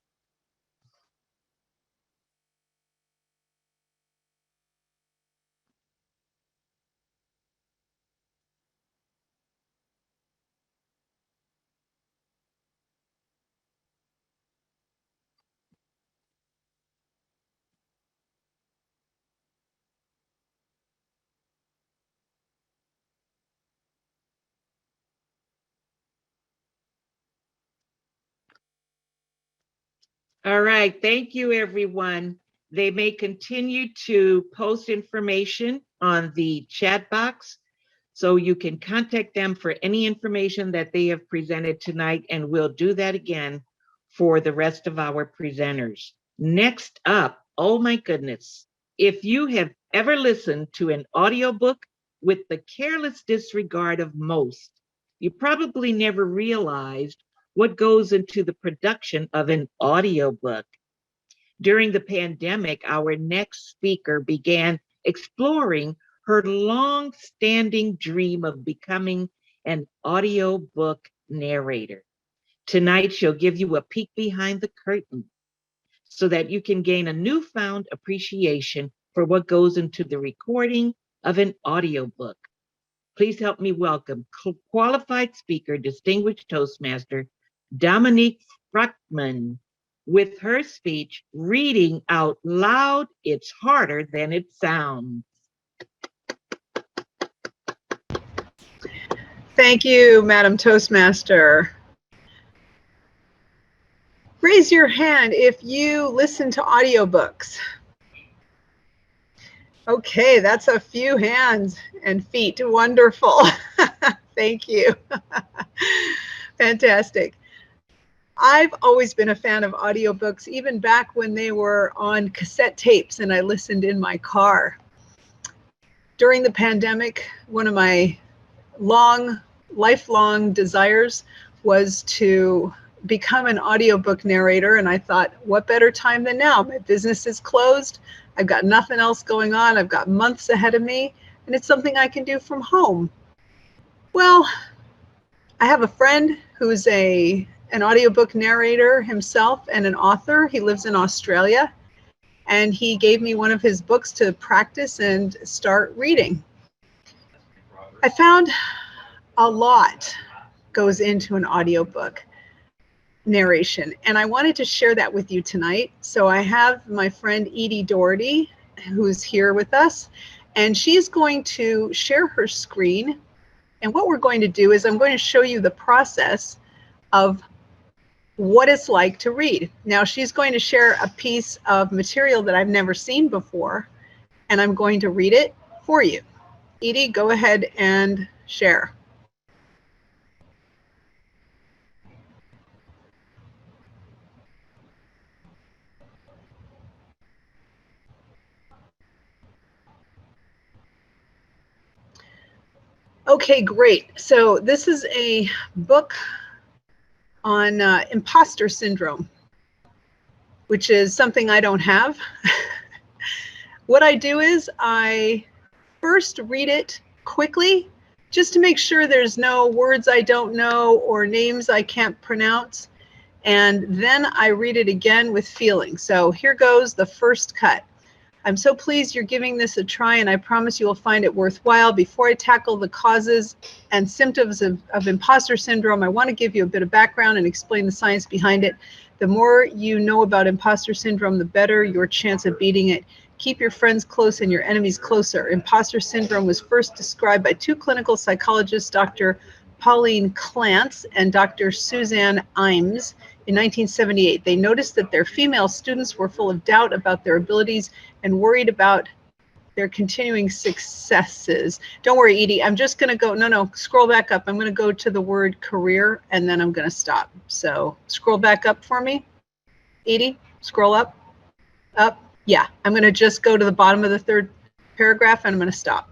All right, thank you, everyone. They may continue to post information on the chat box, so you can contact them for any information that they have presented tonight, and we'll do that again for the rest of our presenters. Next up, oh my goodness, if you have ever listened to an audiobook with the careless disregard of most, you probably never realized what goes into the production of an audiobook. During the pandemic, our next speaker began exploring her long-standing dream of becoming an audiobook narrator. Tonight, she'll give you a peek behind the curtain so that you can gain a newfound appreciation for what goes into the recording of an audiobook. Please help me welcome qualified speaker, distinguished Toastmaster, Dominique Fruchtman, with her speech, Reading Out Loud, It's Harder Than It Sounds. Thank you, Madam Toastmaster. Raise your hand if you listen to audiobooks. Okay, that's a few hands and feet. Wonderful. Thank you. Fantastic. I've always been a fan of audiobooks, even back when they were on cassette tapes and I listened in my car. During the pandemic, one of my lifelong desires was to become an audiobook narrator, and I thought, what better time than now? My business is closed. I've got nothing else going on. I've got months ahead of me, and it's something I can do from home. Well, I have a friend who's an audiobook narrator himself and an author. He lives in Australia, and he gave me one of his books to practice and start reading. I found a lot goes into an audiobook narration, and I wanted to share that with you tonight. So I have my friend Edie Doherty, who's here with us, and she's going to share her screen. And what we're going to do is I'm going to show you the process of what it's like to read. Now, she's going to share a piece of material that I've never seen before, and I'm going to read it for you. Edie, go ahead and share. Okay, great. So this is a book on imposter syndrome, which is something I don't have. What I do is I first read it quickly, just to make sure there's no words I don't know or names I can't pronounce. And then I read it again with feeling. So here goes the first cut. I'm so pleased you're giving this a try, and I promise you will find it worthwhile. Before I tackle the causes and symptoms of imposter syndrome, I want to give you a bit of background and explain the science behind it. The more you know about imposter syndrome, the better your chance of beating it. Keep your friends close and your enemies closer. Imposter syndrome was first described by two clinical psychologists, Dr. Pauline Clance and Dr. Suzanne Imes, in 1978. They noticed that their female students were full of doubt about their abilities and worried about their continuing successes. Don't worry, Edie, I'm just going to go, no, scroll back up. I'm going to go to the word career, and then I'm going to stop. So scroll back up for me. Edie, scroll up. Yeah, I'm going to just go to the bottom of the third paragraph, and I'm going to stop.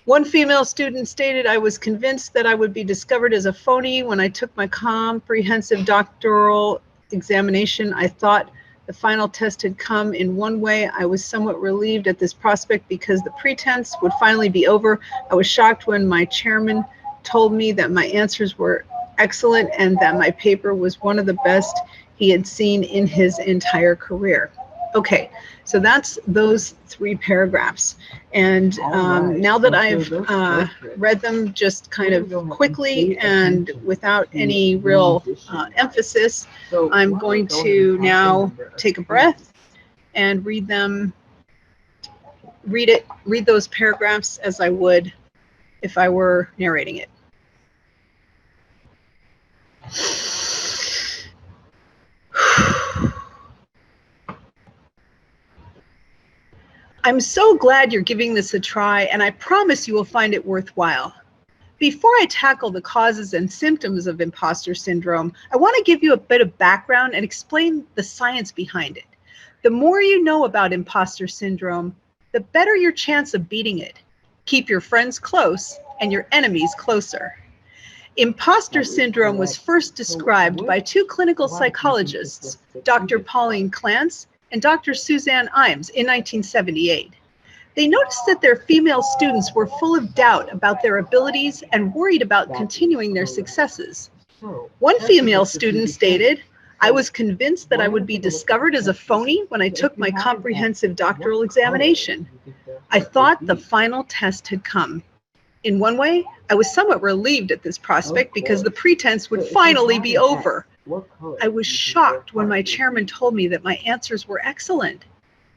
One female student stated, I was convinced that I would be discovered as a phony when I took my comprehensive doctoral examination. I thought the final test had come. In one way, I was somewhat relieved at this prospect because the pretense would finally be over. I was shocked when my chairman told me that my answers were excellent and that my paper was one of the best he had seen in his entire career. Okay, so that's those three paragraphs. And now that I've read them just kind of quickly and without any real emphasis, I'm going to now take a breath and read those paragraphs as I would if I were narrating it. I'm so glad you're giving this a try, and I promise you will find it worthwhile. Before I tackle the causes and symptoms of imposter syndrome, I want to give you a bit of background and explain the science behind it. The more you know about imposter syndrome, the better your chance of beating it. Keep your friends close and your enemies closer. Imposter syndrome was first described by two clinical psychologists, Dr. Pauline Clance and Dr. Suzanne Imes, in 1978. They noticed that their female students were full of doubt about their abilities and worried about continuing their successes. One female student stated, "I was convinced that I would be discovered as a phony when I took my comprehensive doctoral examination. I thought the final test had come. In one way, I was somewhat relieved at this prospect because the pretense would finally be over. I was shocked when my chairman told me that my answers were excellent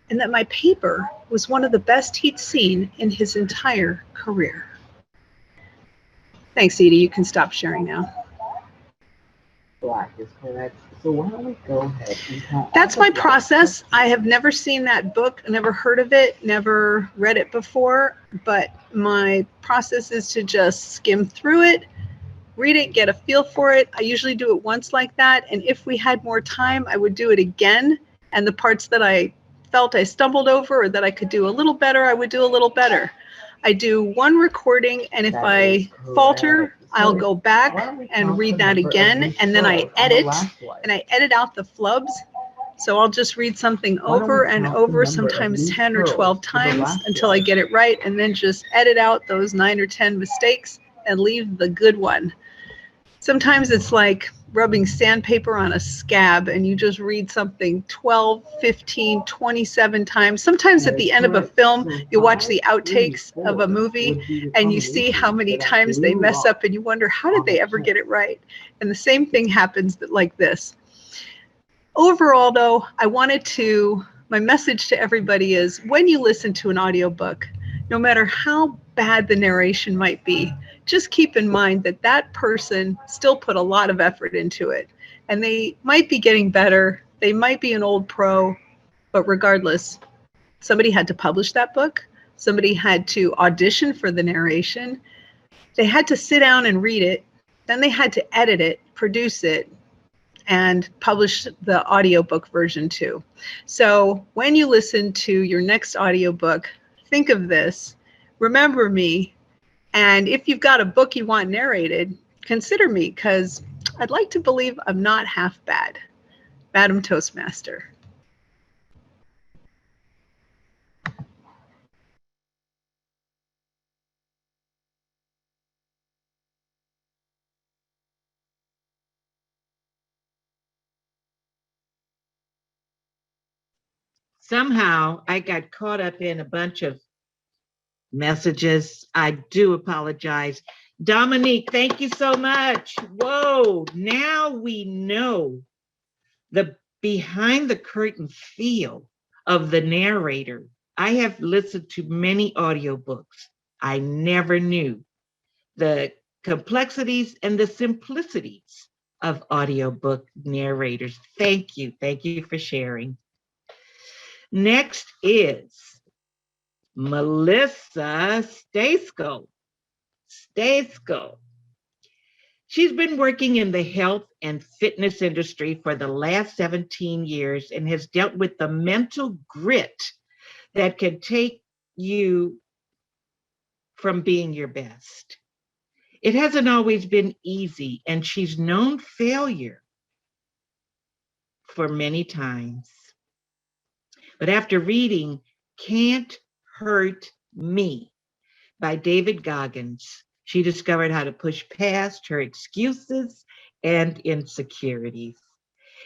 and that my paper was one of the best he'd seen in his entire career." Thanks, Edie. You can stop sharing now. Black is correct. So why don't we go ahead and count That's my process. I have never seen that book, never heard of it, never read it before, but my process is to just skim through it, read it, get a feel for it. I usually do it once like that, and if we had more time, I would do it again, and the parts that I felt I stumbled over or that I could do a little better, I would do a little better. I do one recording, and if I falter, I'll go back and read that again, and then I edit, and I edit out the flubs. So I'll just read something over and over, sometimes 10 or 12 times until I get it right, and then just edit out those 9 or 10 mistakes and leave the good one. Sometimes it's like rubbing sandpaper on a scab, and you just read something 12, 15, 27 times. Sometimes at the end of a film, you watch the outtakes of a movie and you see how many times they mess up and you wonder, how did they ever get it right? And the same thing happens like this. Overall, though, my message to everybody is, when you listen to an audiobook, no matter how bad the narration might be, just keep in mind that that person still put a lot of effort into it. And they might be getting better. They might be an old pro, but regardless, somebody had to publish that book. Somebody had to audition for the narration. They had to sit down and read it. Then they had to edit it, produce it, and publish the audiobook version too. So when you listen to your next audiobook, think of this, remember me, and if you've got a book you want narrated, consider me, because I'd like to believe I'm not half bad. Madam Toastmaster. Somehow I got caught up in a bunch of messages. I do apologize. Dominique, thank you so much. Whoa, now we know the behind the curtain feel of the narrator. I have listened to many audiobooks. I never knew the complexities and the simplicities of audiobook narrators. Thank you. Thank you for sharing. Next is Melissa Stejskal. She's been working in the health and fitness industry for the last 17 years and has dealt with the mental grit that can take you from being your best. It hasn't always been easy, and she's known failure for many times. But after reading Can't Hurt Me by David Goggins, she discovered how to push past her excuses and insecurities.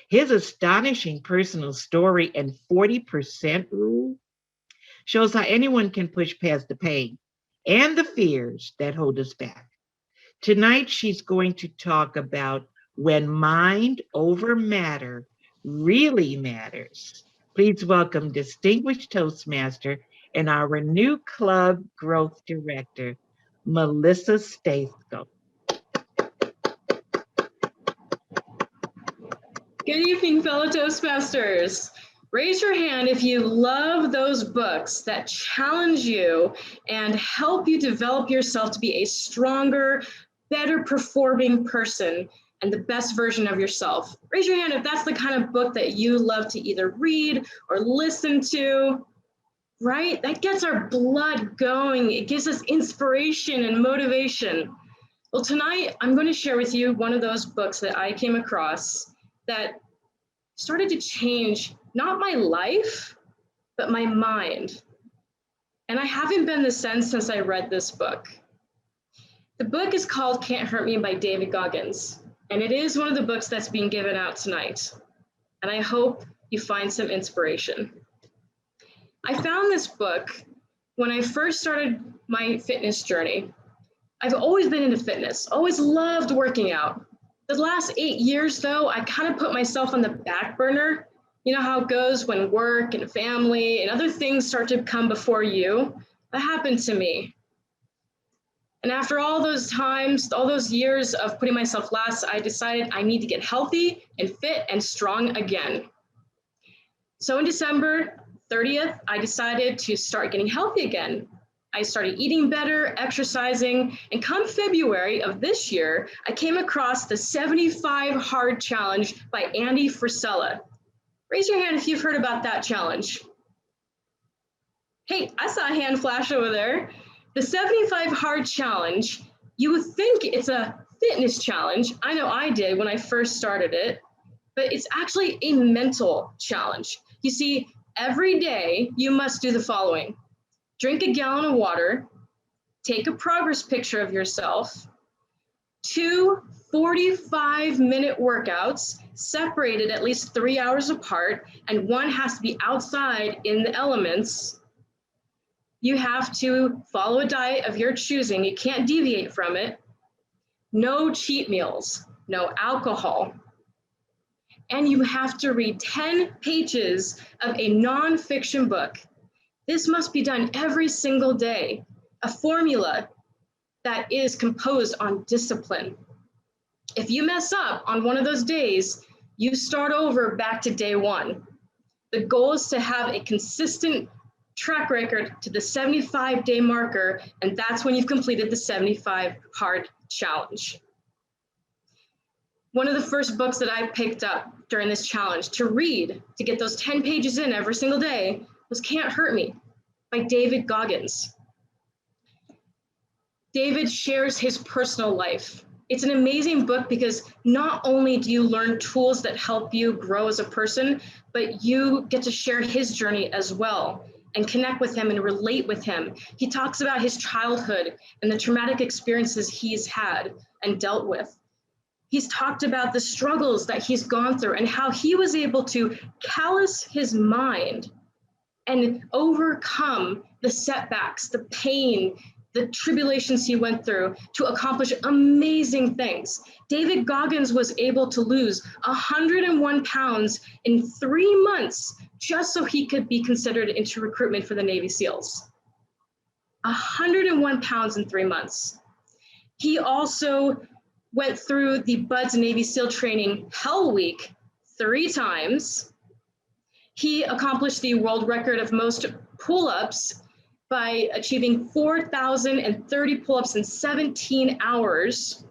His astonishing personal story and 40% rule shows how anyone can push past the pain and the fears that hold us back. Tonight, she's going to talk about when mind over matter really matters. Please welcome distinguished Toastmaster and our Renew Club Growth Director, Melissa Stejskal. Good evening, fellow Toastmasters. Raise your hand if you love those books that challenge you and help you develop yourself to be a stronger, better performing person and the best version of yourself. Raise your hand if that's the kind of book that you love to either read or listen to, right? That gets our blood going. It gives us inspiration and motivation. Well, tonight I'm going to share with you one of those books that I came across that started to change not my life, but my mind. And I haven't been the same since I read this book. The book is called Can't Hurt Me by David Goggins, and it is one of the books that's being given out tonight. And I hope you find some inspiration. I found this book when I first started my fitness journey. I've always been into fitness, always loved working out. The last 8 years, though, I kind of put myself on the back burner. You know how it goes when work and family and other things start to come before you? That happened to me. And after all those times, all those years of putting myself last, I decided I need to get healthy and fit and strong again. So in December 30th, I decided to start getting healthy again. I started eating better, exercising, and come February of this year, I came across the 75 Hard Challenge by Andy Frisella. Raise your hand if you've heard about that challenge. Hey, I saw a hand flash over there. The 75 Hard Challenge, you would think it's a fitness challenge. I know I did when I first started it, but it's actually a mental challenge. You see, every day you must do the following. Drink a gallon of water, take a progress picture of yourself, 2 45-minute workouts separated at least 3 hours apart, and one has to be outside in the elements. You have to follow a diet of your choosing. You can't deviate from it. No cheat meals, no alcohol. And you have to read 10 pages of a nonfiction book. This must be done every single day, a formula that is composed on discipline. If you mess up on one of those days, you start over back to day one. The goal is to have a consistent track record to the 75-day marker, and that's when you've completed the 75 Hard Challenge. One of the first books that I picked up during this challenge to read, to get those 10 pages in every single day, was Can't Hurt Me by David Goggins. David shares his personal life. It's an amazing book because not only do you learn tools that help you grow as a person, but you get to share his journey as well and connect with him and relate with him. He talks about his childhood and the traumatic experiences he's had and dealt with. He's talked about the struggles that he's gone through and how he was able to callous his mind and overcome the setbacks, the pain, the tribulations he went through to accomplish amazing things. David Goggins was able to lose 101 pounds in 3 months just so he could be considered into recruitment for the Navy SEALs. 101 pounds in 3 months. He also went through the BUD/S Navy SEAL training Hell Week 3 times. He accomplished the world record of most pull-ups by achieving 4,030 pull-ups in 17 hours.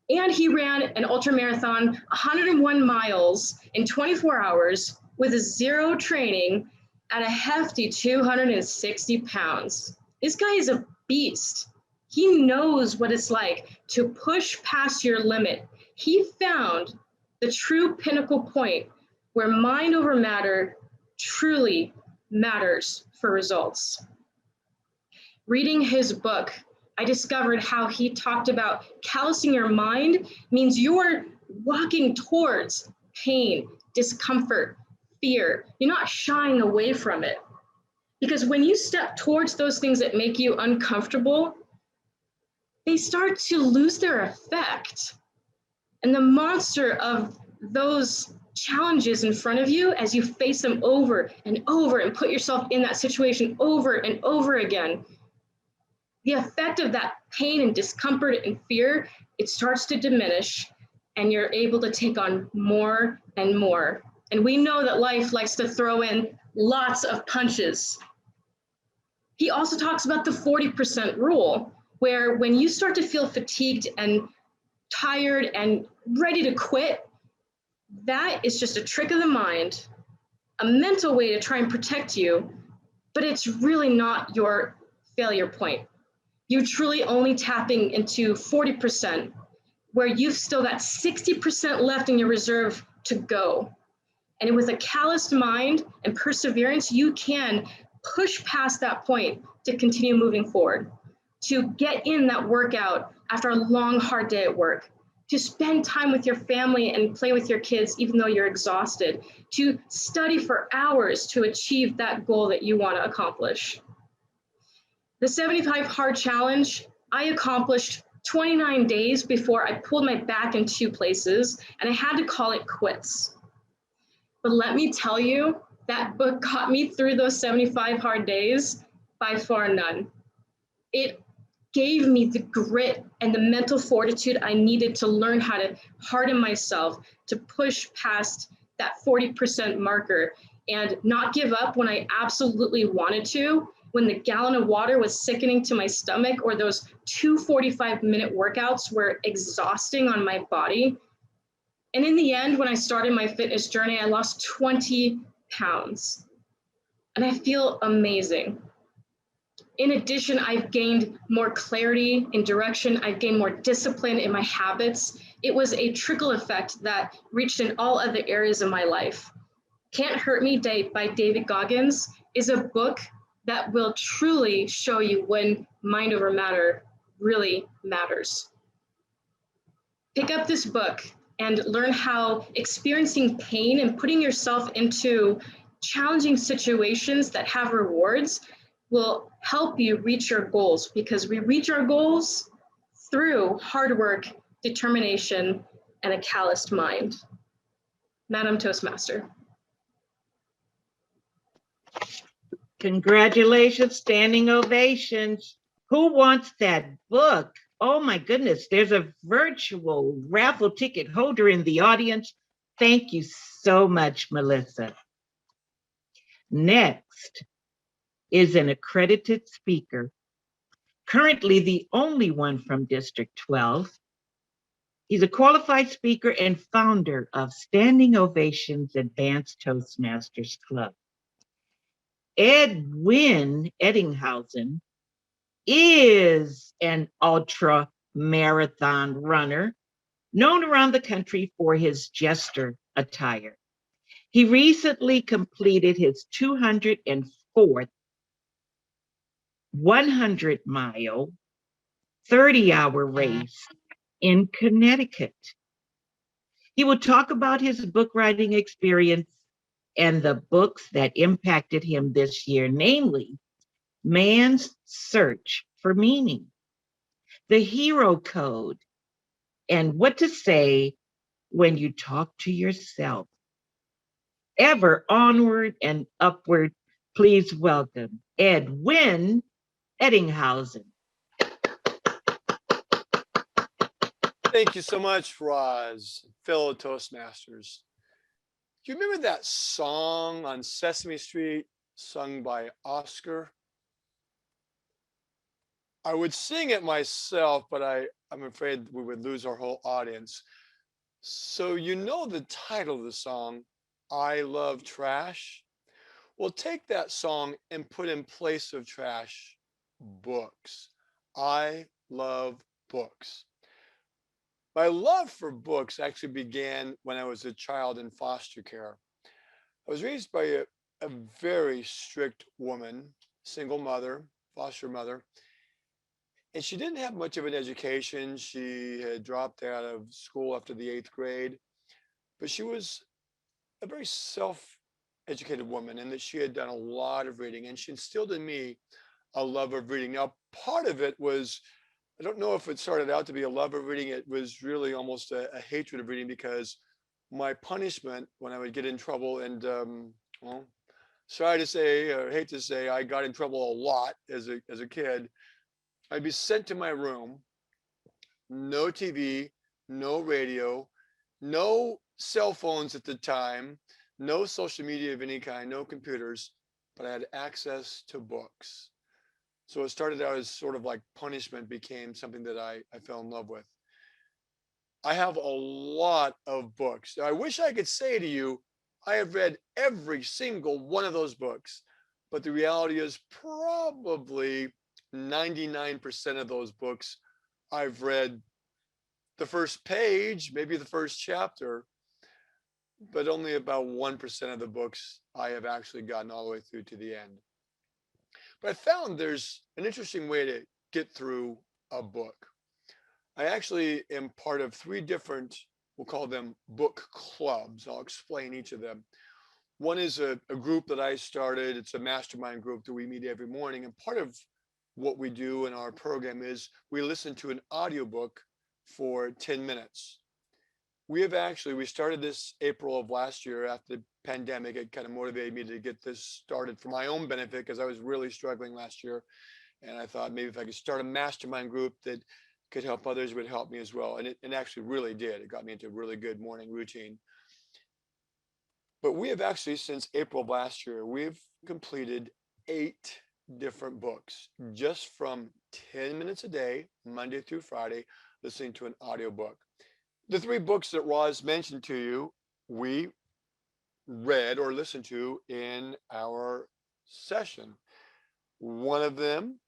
And he ran an ultramarathon, 101 miles in 24 hours with 0 training at a hefty 260 pounds. This guy is a beast. He knows what it's like to push past your limit. He found the true pinnacle point where mind over matter truly matters for results. Reading his book, I discovered how he talked about callousing your mind means you're walking towards pain, discomfort, fear. You're not shying away from it. Because when you step towards those things that make you uncomfortable, they start to lose their effect. And the monster of those challenges in front of you, as you face them over and over and put yourself in that situation over and over again, the effect of that pain and discomfort and fear, it starts to diminish and you're able to take on more and more And we know that life likes to throw in lots of punches. He also talks about the 40% rule, where when you start to feel fatigued and tired and ready to quit, that is just a trick of the mind, a mental way to try and protect you, but it's really not your failure point. You're truly only tapping into 40%, where you've still got 60% left in your reserve to go. And with a calloused mind and perseverance, you can push past that point to continue moving forward, to get in that workout after a long, hard day at work, to spend time with your family and play with your kids, even though you're exhausted, to study for hours to achieve that goal that you want to accomplish. The 75 Hard Challenge, I accomplished 29 days before I pulled my back in 2 places, and I had to call it quits. But let me tell you, that book got me through those 75 hard days, by far none. It gave me the grit and the mental fortitude I needed to learn how to harden myself, to push past that 40% marker and not give up when I absolutely wanted to, when the gallon of water was sickening to my stomach, or those 2 45-minute workouts were exhausting on my body. And in the end, when I started my fitness journey, I lost 20 pounds. And I feel amazing. In addition, I've gained more clarity in direction. I've gained more discipline in my habits. It was a trickle effect that reached in all other areas of my life. Can't Hurt Me by David Goggins is a book that will truly show you when mind over matter really matters. Pick up this book and learn how experiencing pain and putting yourself into challenging situations that have rewards will help you reach your goals, because we reach our goals through hard work, determination, and a calloused mind. Madam Toastmaster. Congratulations, standing ovations. Who wants that book? Oh my goodness, there's a virtual raffle ticket holder in the audience. Thank you so much, Melissa. Next is an accredited speaker, currently the only one from District 12. He's a qualified speaker and founder of Standing Ovations Advanced Toastmasters Club. Edwin Ettinghausen is an ultra marathon runner known around the country for his jester attire. He recently completed his 204th 100-mile, 30-hour race in Connecticut. He will talk about his book writing experience and the books that impacted him this year, namely Man's Search for Meaning, The Hero Code, and What to Say When You Talk to Yourself. Ever onward and upward, please welcome Edwin Ettinghausen. Thank you so much, Roz, fellow Toastmasters. Do you remember that song on Sesame Street sung by Osur? I would sing it myself, but I'm afraid we would lose our whole audience. So you know the title of the song, I Love Trash? Well, take that song and put in place of trash, books. I love books. My love for books actually began when I was a child in foster care. I was raised by a very strict woman, single mother, foster mother, and she didn't have much of an education. She had dropped out of school after the 8th grade, but she was a very self-educated woman, and that she had done a lot of reading, and she instilled in me a love of reading. Now, part of it was, I don't know if it started out to be a love of reading. It was really almost a hatred of reading, because my punishment when I would get in trouble, and well, sorry to say, or hate to say, I got in trouble a lot as a kid. I'd be sent to my room, no TV, no radio, no cell phones at the time, no social media of any kind, no computers, but I had access to books. So it started out as sort of like punishment, became something that I fell in love with. I have a lot of books. I wish I could say to you, I have read every single one of those books, but the reality is probably 99% of those books I've read the first page, maybe the first chapter, but only about 1% of the books I have actually gotten all the way through to the end. But I found there's an interesting way to get through a book. I actually am part of 3 different, we'll call them book clubs. I'll explain each of them. One is a group that I started. It's a mastermind group that we meet every morning. And part of what we do in our program is we listen to an audiobook for 10 minutes. We started this April of last year after the pandemic. It kind of motivated me to get this started for my own benefit because I was really struggling last year. And I thought maybe if I could start a mastermind group that could help others, would help me as well. And it actually really did. It got me into a really good morning routine. But we have actually, since April of last year, we've completed 8 different books just from 10 minutes a day, Monday through Friday, listening to an audiobook. The 3 books that Roz mentioned to you, we read or listened to in our session. One of them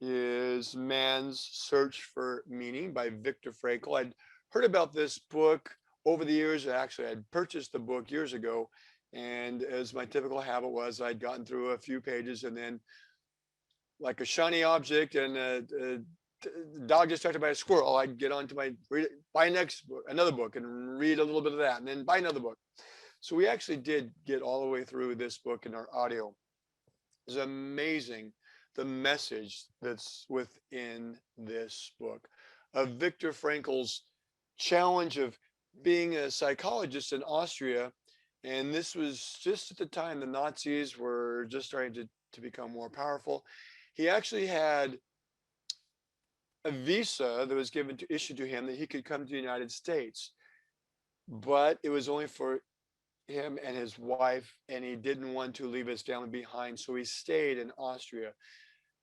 is Man's Search for Meaning by Viktor Frankl. I'd heard about this book over the years. Actually, I'd purchased the book years ago. And as my typical habit was, I'd gotten through a few pages and then like a shiny object and a dog distracted by a squirrel, I'd get on to buy another book and read a little bit of that and then buy another book. So we actually did get all the way through this book in our audio. It's amazing the message that's within this book of Viktor Frankl's challenge of being a psychologist in Austria. And this was just at the time the Nazis were just starting to become more powerful. He actually had a visa that was issued to him that he could come to the United States, but it was only for him and his wife, and he didn't want to leave his family behind, so he stayed in Austria.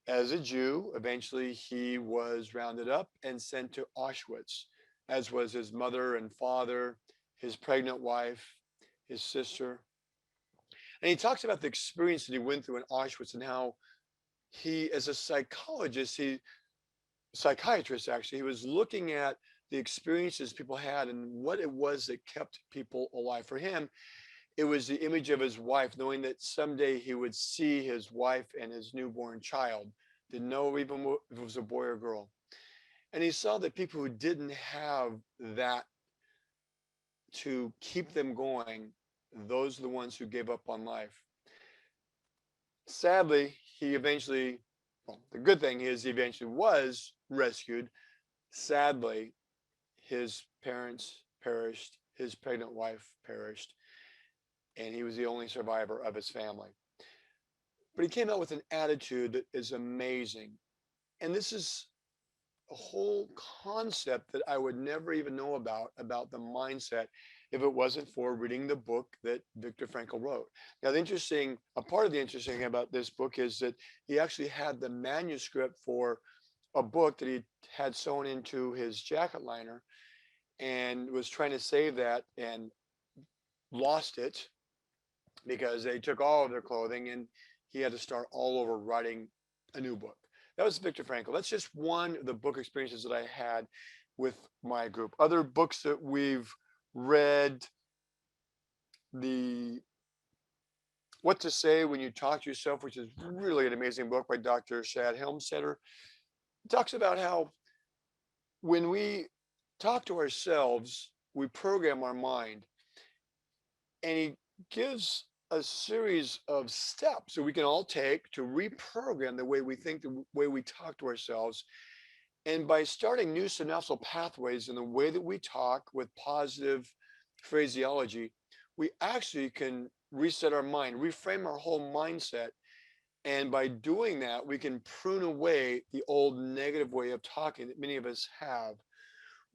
As a Jew, eventually he was rounded up and sent to Auschwitz, as was his mother and father, his pregnant wife, his sister. And he talks about the experience that he went through in Auschwitz and how he, as a psychiatrist, actually, he was looking at the experiences people had and what it was that kept people alive. For him, it was the image of his wife, knowing that someday he would see his wife and his newborn child. Didn't know even if it was a boy or girl. And he saw that people who didn't have that to keep them going, those are the ones who gave up on life. Sadly, the good thing is he eventually was rescued. Sadly, his parents perished, his pregnant wife perished, and he was the only survivor of his family. But he came out with an attitude that is amazing. And this is a whole concept that I would never even know about the mindset if it wasn't for reading the book that Viktor Frankl wrote. Now, a part of the interesting thing about this book is that he actually had the manuscript for a book that he had sewn into his jacket liner and was trying to save that and lost it because they took all of their clothing and he had to start all over writing a new book. That was Viktor Frankl. That's just one of the book experiences that I had with my group. Other books that we've read, What to Say When You Talk to Yourself, which is really an amazing book by Dr. Shad Helmstetter. It talks about how when we talk to ourselves, we program our mind. And he gives a series of steps that we can all take to reprogram the way we think, the way we talk to ourselves. And by starting new synapsal pathways in the way that we talk with positive phraseology, we actually can reset our mind, reframe our whole mindset. And by doing that, we can prune away the old negative way of talking that many of us have.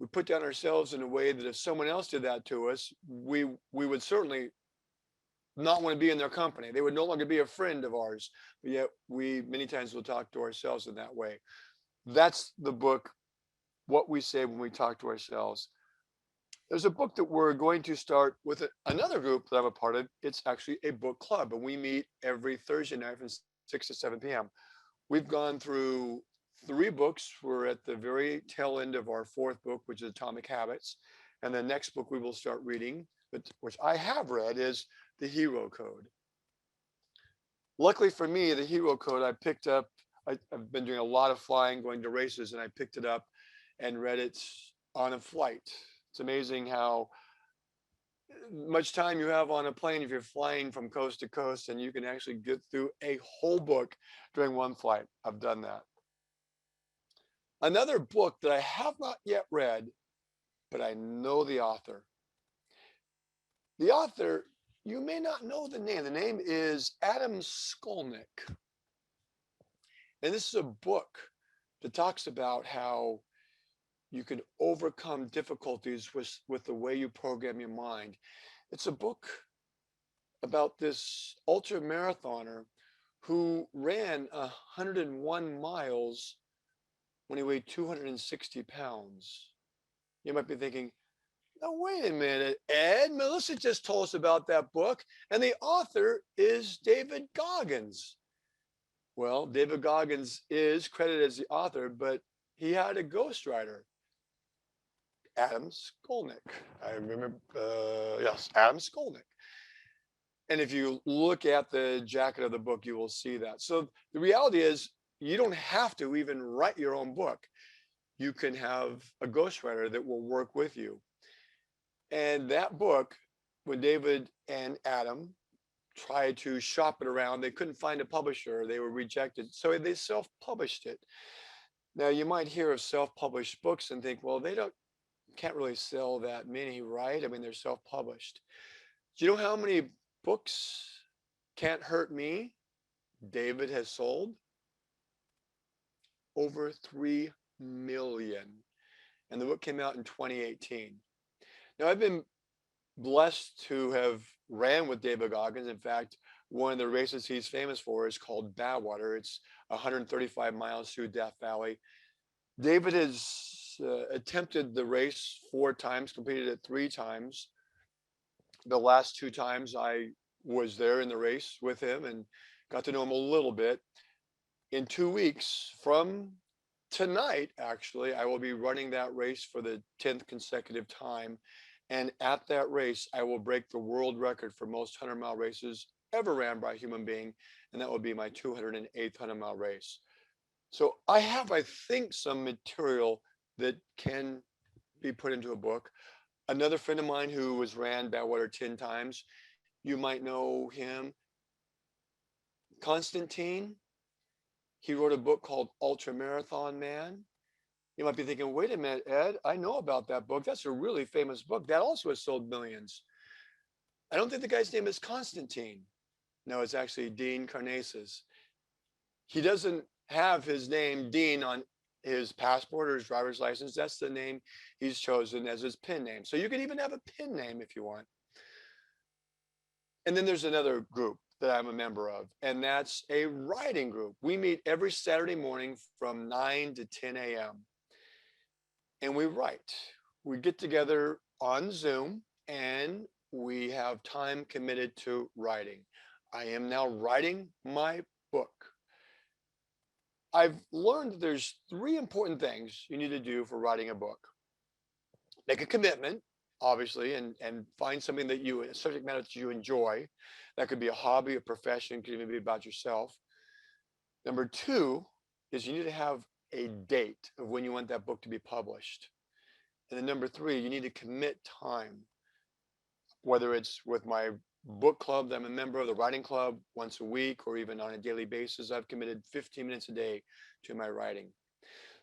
we put down ourselves in a way that if someone else did that to us, we would certainly not want to be in their company. They would no longer be a friend of ours. But yet we many times will talk to ourselves in that way. That's the book, What We Say When We Talk to Ourselves. There's a book that we're going to start with another group that I'm a part of. It's actually a book club, and we meet every Thursday night from 6 to 7 p.m. We've gone through 3 books. We're at the very tail end of our 4th book, which is Atomic Habits. And the next book we will start reading, which I have read, is The Hero Code. Luckily for me, The Hero Code, I picked up, I've been doing a lot of flying, going to races, and I picked it up and read it on a flight. It's amazing how much time you have on a plane if you're flying from coast to coast, and you can actually get through a whole book during one flight. I've done that. Another book that I have not yet read, but I know the author. The author, you may not know the name. The name is Adam Skolnick. And this is a book that talks about how you can overcome difficulties with the way you program your mind. It's a book about this ultra marathoner who ran 101 miles when he weighed 260 pounds. You might be thinking, now wait a minute, Ed, Melissa just told us about that book, and the author is David Goggins. Well, David Goggins is credited as the author, but he had a ghostwriter, Adam Skolnick. I remember, yes, Adam Skolnick. And if you look at the jacket of the book, you will see that. So the reality is, you don't have to even write your own book. You can have a ghostwriter that will work with you. And that book, when David and Adam tried to shop it around, they couldn't find a publisher. They were rejected. So they self-published it. Now, you might hear of self-published books and think, well, can't really sell that many, right? I mean, they're self-published. Do you know how many books Can't Hurt Me David has sold? Over 3 million. And the book came out in 2018. Now, I've been blessed to have ran with David Goggins. In fact, one of the races he's famous for is called Badwater. It's 135 miles through Death Valley. David has attempted the race 4 times, completed it 3 times. The last 2 times I was there in the race with him and got to know him a little bit. In 2 weeks from tonight, actually, I will be running that race for the 10th consecutive time. And at that race, I will break the world record for most 100-mile races ever ran by a human being. And that will be my 208th 100-mile race. So I have, I think, some material that can be put into a book. Another friend of mine who has ran Badwater 10 times, you might know him, Constantine. He wrote a book called Ultra Marathon Man. You might be thinking, wait a minute, Ed, I know about that book. That's a really famous book. That also has sold millions. I don't think the guy's name is Constantine. No, it's actually Dean Karnazes. He doesn't have his name Dean on his passport or his driver's license. That's the name he's chosen as his pen name. So you can even have a pen name if you want. And then there's another group that I'm a member of, and that's a writing group. We meet every Saturday morning from 9 to 10 a.m. and we write. We get together on Zoom and we have time committed to writing. I am now writing my book. I've learned that there's 3 important things you need to do for writing a book. Make a commitment, obviously, and find something that a subject matter that you enjoy. That could be a hobby, a profession, could even be about yourself. Number 2 is you need to have a date of when you want that book to be published. And then number 3, you need to commit time, whether it's with my book club that I'm a member of, the writing club, once a week, or even on a daily basis. I've committed 15 minutes a day to my writing.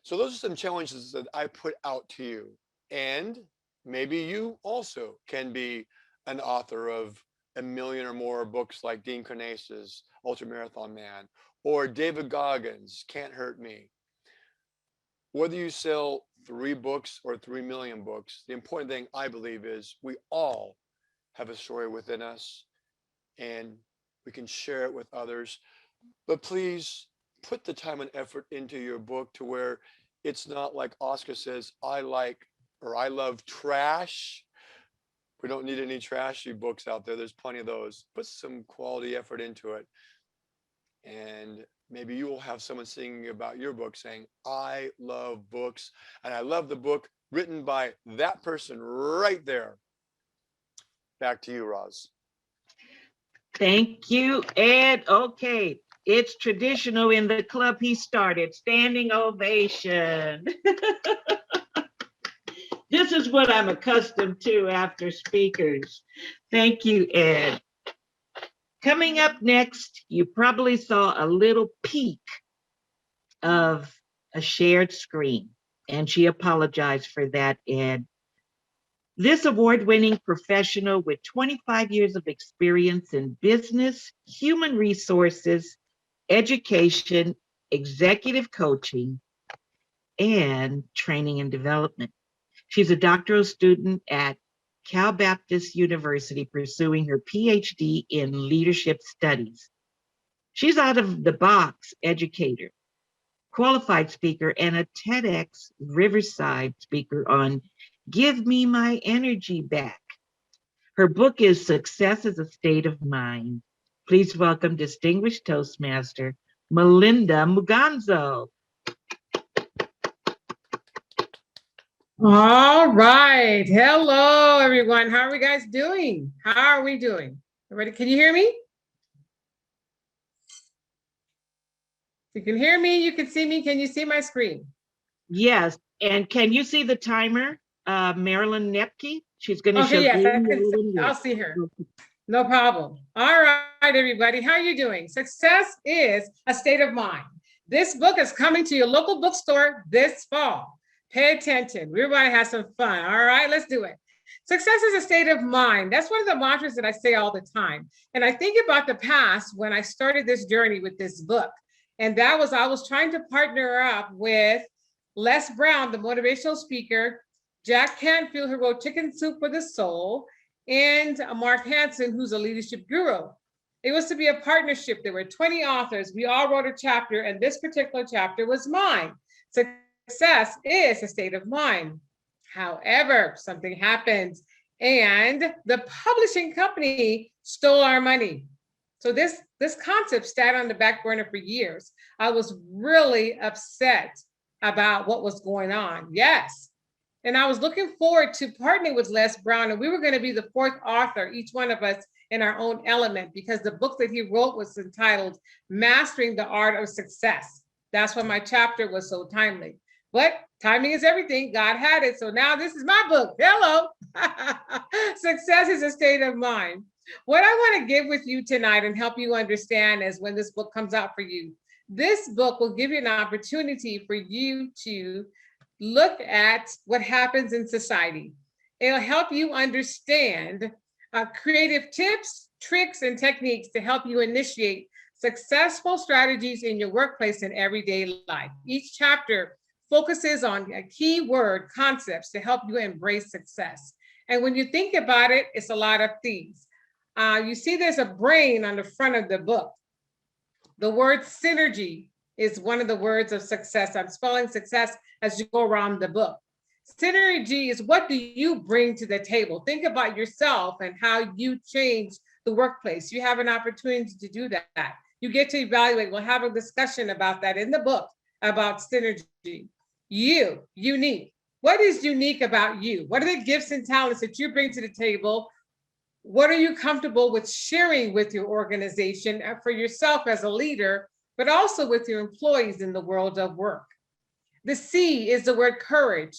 So those are some challenges that I put out to you. And maybe you also can be an author of 1 million or more books like Dean Karnazes, Ultra Marathon Man, or David Goggins, Can't Hurt Me. Whether you sell 3 books or 3 million books. The important thing, I believe, is we all have a story within us and we can share it with others. But please put the time and effort into your book to where it's not like Oscar says, I like or I love trash. We don't need any trashy books out there. There's plenty of those. Put some quality effort into it. And maybe you will have someone singing about your book saying, I love books. And I love the book written by that person right there. Back to you, Roz. Thank you, Ed. Okay, it's traditional in the club he started, standing ovation. This is what I'm accustomed to after speakers. Thank you, Ed. Coming up next, you probably saw a little peek of a shared screen, and she apologized for that, Ed. This award-winning professional with 25 years of experience in business, human resources, education, executive coaching, and training and development. She's a doctoral student at Cal Baptist University pursuing her PhD in leadership studies. She's out of the box educator, qualified speaker, and a TEDx Riverside speaker on Give Me My Energy Back. Her book is Success is a State of Mind. Please welcome distinguished Toastmaster, Melinda Muganzo. All right. Hello, everyone. How are we guys doing? How are we doing? Everybody, can you hear me? You can hear me, you can see me. Can you see my screen? Yes, and can you see the timer? Marilyn Nepke, she's going to show yes, you. I'll see her. No problem. All right, everybody, how are you doing? Success is a state of mind. This book is coming to your local bookstore this fall. Pay attention. We're about to have some fun. All right, let's do it. Success is a state of mind. That's one of the mantras that I say all the time. And I think about the past when I started this journey with this book. And that was, I was trying to partner up with Les Brown, the motivational speaker, Jack Canfield, who wrote Chicken Soup for the Soul, and Mark Hansen, who's a leadership guru. It was to be a partnership. There were 20 authors. We all wrote a chapter, and this particular chapter was mine. Success is a state of mind. However, something happened, and the publishing company stole our money. So this concept sat on the back burner for years. I was really upset about what was going on. Yes. And I was looking forward to partnering with Les Brown, and we were going to be the 4th author, each one of us in our own element, because the book that he wrote was entitled Mastering the Art of Success. That's why my chapter was so timely. But timing is everything. God had it. So now this is my book. Hello. Success is a state of mind. What I want to give with you tonight and help you understand is when this book comes out for you, this book will give you an opportunity for you to look at what happens in society. It'll help you understand creative tips, tricks, and techniques to help you initiate successful strategies in your workplace and everyday life. Each chapter focuses on a key word concepts to help you embrace success. And when you think about it, it's a lot of things. You see there's a brain on the front of the book. The word synergy is one of the words of success. I'm spelling success as you go around the book. Synergy is what do you bring to the table? Think about yourself and how you change the workplace. You have an opportunity to do that. You get to evaluate. We'll have a discussion about that in the book about synergy. You, unique. What is unique about you? What are the gifts and talents that you bring to the table? What are you comfortable with sharing with your organization and for yourself as a leader, but also with your employees in the world of work? The C is the word courage.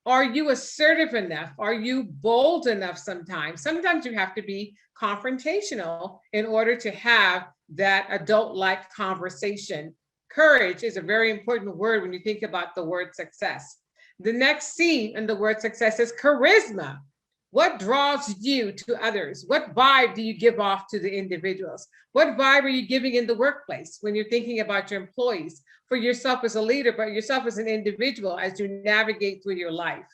Are you assertive enough? Are you bold enough sometimes? Sometimes you have to be confrontational in order to have that adult-like conversation. Courage is a very important word when you think about the word success. The next C in the word success is charisma. What draws you to others? What vibe do you give off to the individuals? What vibe are you giving in the workplace when you're thinking about your employees, for yourself as a leader, but yourself as an individual as you navigate through your life?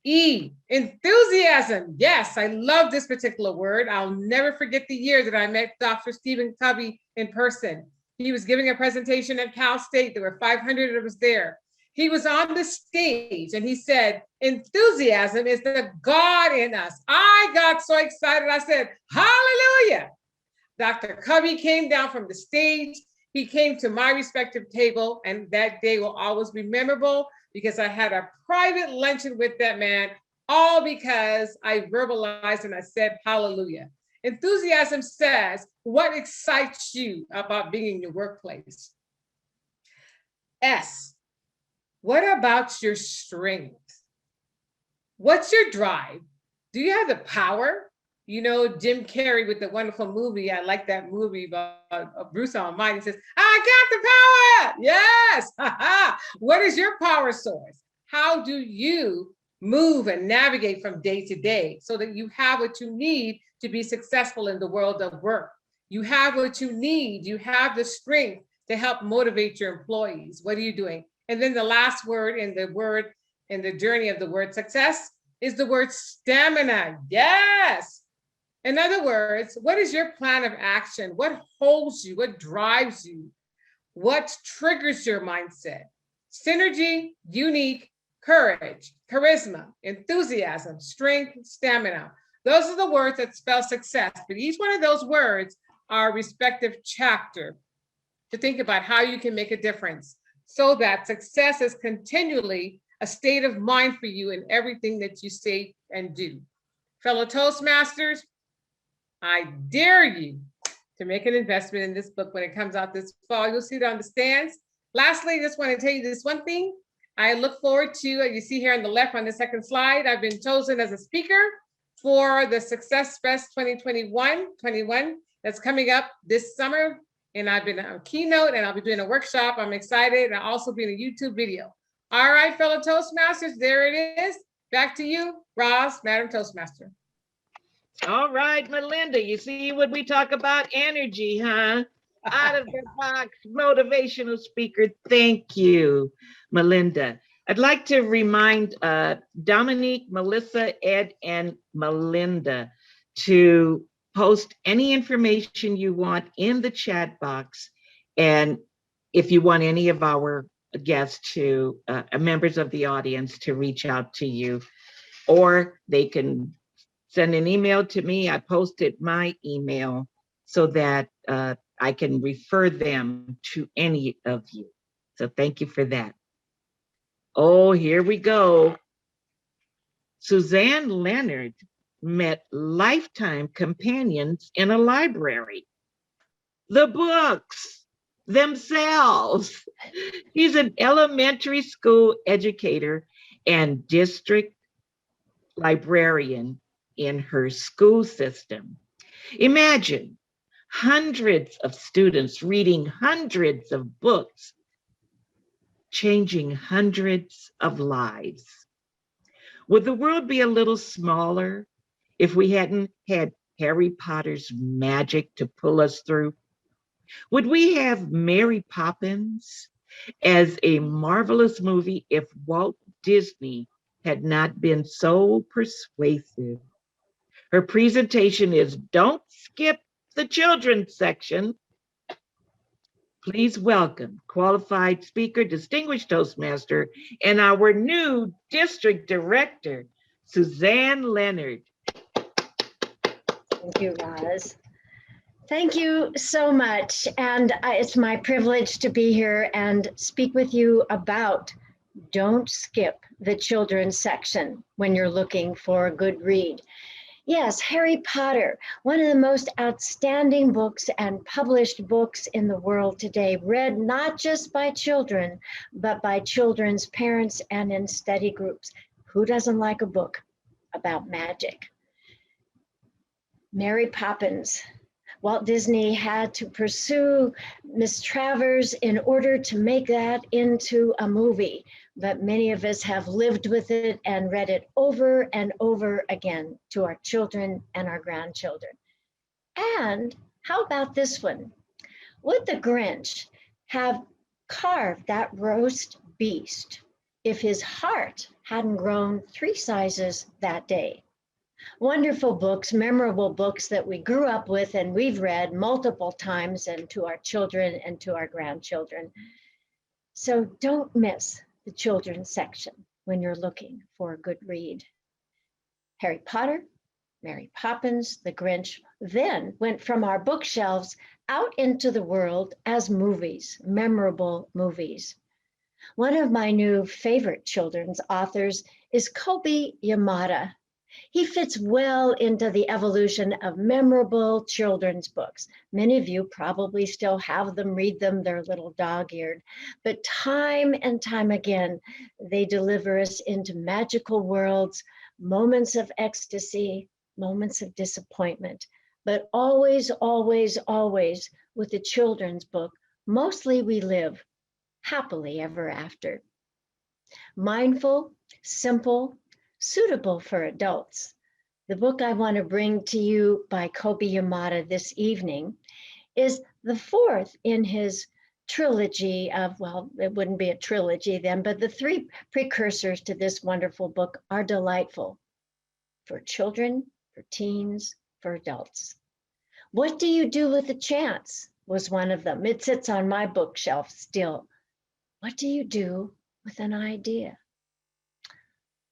E, enthusiasm. Yes, I love this particular word. I'll never forget the year that I met Dr. Stephen Covey in person. He was giving a presentation at Cal State. There were 500 of us there. He was on the stage and he said, enthusiasm is the God in us. I got so excited. I said, hallelujah. Dr. Covey came down from the stage. He came to my respective table, and that day will always be memorable because I had a private luncheon with that man, all because I verbalized and I said, hallelujah. Enthusiasm says, what excites you about being in your workplace? S, what about your strength? What's your drive? Do you have the power? You know, Jim Carrey with the wonderful movie, I like that movie about Bruce Almighty, says, I got the power. Yes. What is your power source? How do you move and navigate from day to day so that you have what you need to be successful in the world of work? You have what you need. You have the strength to help motivate your employees. What are you doing? And then the last word in the journey of the word success is the word stamina. Yes. In other words, what is your plan of action? What holds you? What drives you? What triggers your mindset? Synergy, unique, courage, charisma, enthusiasm, strength, stamina. Those are the words that spell success. But each one of those words are a respective chapter to think about how you can make a difference, so that success is continually a state of mind for you in everything that you say and do. Fellow Toastmasters, I dare you to make an investment in this book when it comes out this fall. You'll see it on the stands. Lastly, I just want to tell you this one thing. I look forward to, you see here on the left on the second slide, I've been chosen as a speaker for the Success Fest 2021 that's coming up this summer. And I've been a keynote and I'll be doing a workshop. I'm excited. And I'll also be in a YouTube video. All right, fellow Toastmasters, there it is. Back to you, Roz, Madam Toastmaster. All right, Melinda, you see when we talk about energy, huh? Out of the box, motivational speaker. Thank you, Melinda. I'd like to remind Dominique, Melissa, Ed, and Melinda to post any information you want in the chat box. And if you want any of our guests to, members of the audience to reach out to you, or they can send an email to me. I posted my email so that I can refer them to any of you. So thank you for that. Oh, here we go. Suzanne Leonard met lifetime companions in a library. The books themselves. She's an elementary school educator and district librarian in her school system. Imagine hundreds of students reading hundreds of books, changing hundreds of lives. Would the world be a little smaller if we hadn't had Harry Potter's magic to pull us through? Would we have Mary Poppins as a marvelous movie if Walt Disney had not been so persuasive? Her presentation is Don't Skip the Children's Section. Please welcome qualified speaker, distinguished Toastmaster, and our new district director, Suzanne Leonard. Thank you, Roz. Thank you so much. And it's my privilege to be here and speak with you about Don't Skip the Children's Section when you're looking for a good read. Yes, Harry Potter, one of the most outstanding books and published books in the world today, read not just by children, but by children's parents and in study groups. Who doesn't like a book about magic? Mary Poppins. Walt Disney had to pursue Miss Travers in order to make that into a movie, but many of us have lived with it and read it over and over again to our children and our grandchildren. And how about this one? Would the Grinch have carved that roast beast if his heart hadn't grown 3 sizes that day? Wonderful books, memorable books that we grew up with and we've read multiple times, and to our children and to our grandchildren. So don't miss the children's section when you're looking for a good read. Harry Potter, Mary Poppins, The Grinch then went from our bookshelves out into the world as movies, memorable movies. One of my new favorite children's authors is Kobe Yamada. He fits well into the evolution of memorable children's books. Many of you probably still have them, read them, they're a little dog-eared. But time and time again, they deliver us into magical worlds, moments of ecstasy, moments of disappointment, but always, always, always with the children's book, mostly we live happily ever after. Mindful, simple, suitable for adults. The book I want to bring to you by Kobe Yamada this evening is the 4th in his trilogy of, well, it wouldn't be a trilogy then, but the 3 precursors to this wonderful book are delightful for children, for teens, for adults. What Do You Do with a Chance was one of them. It sits on my bookshelf still. What do you do with an idea?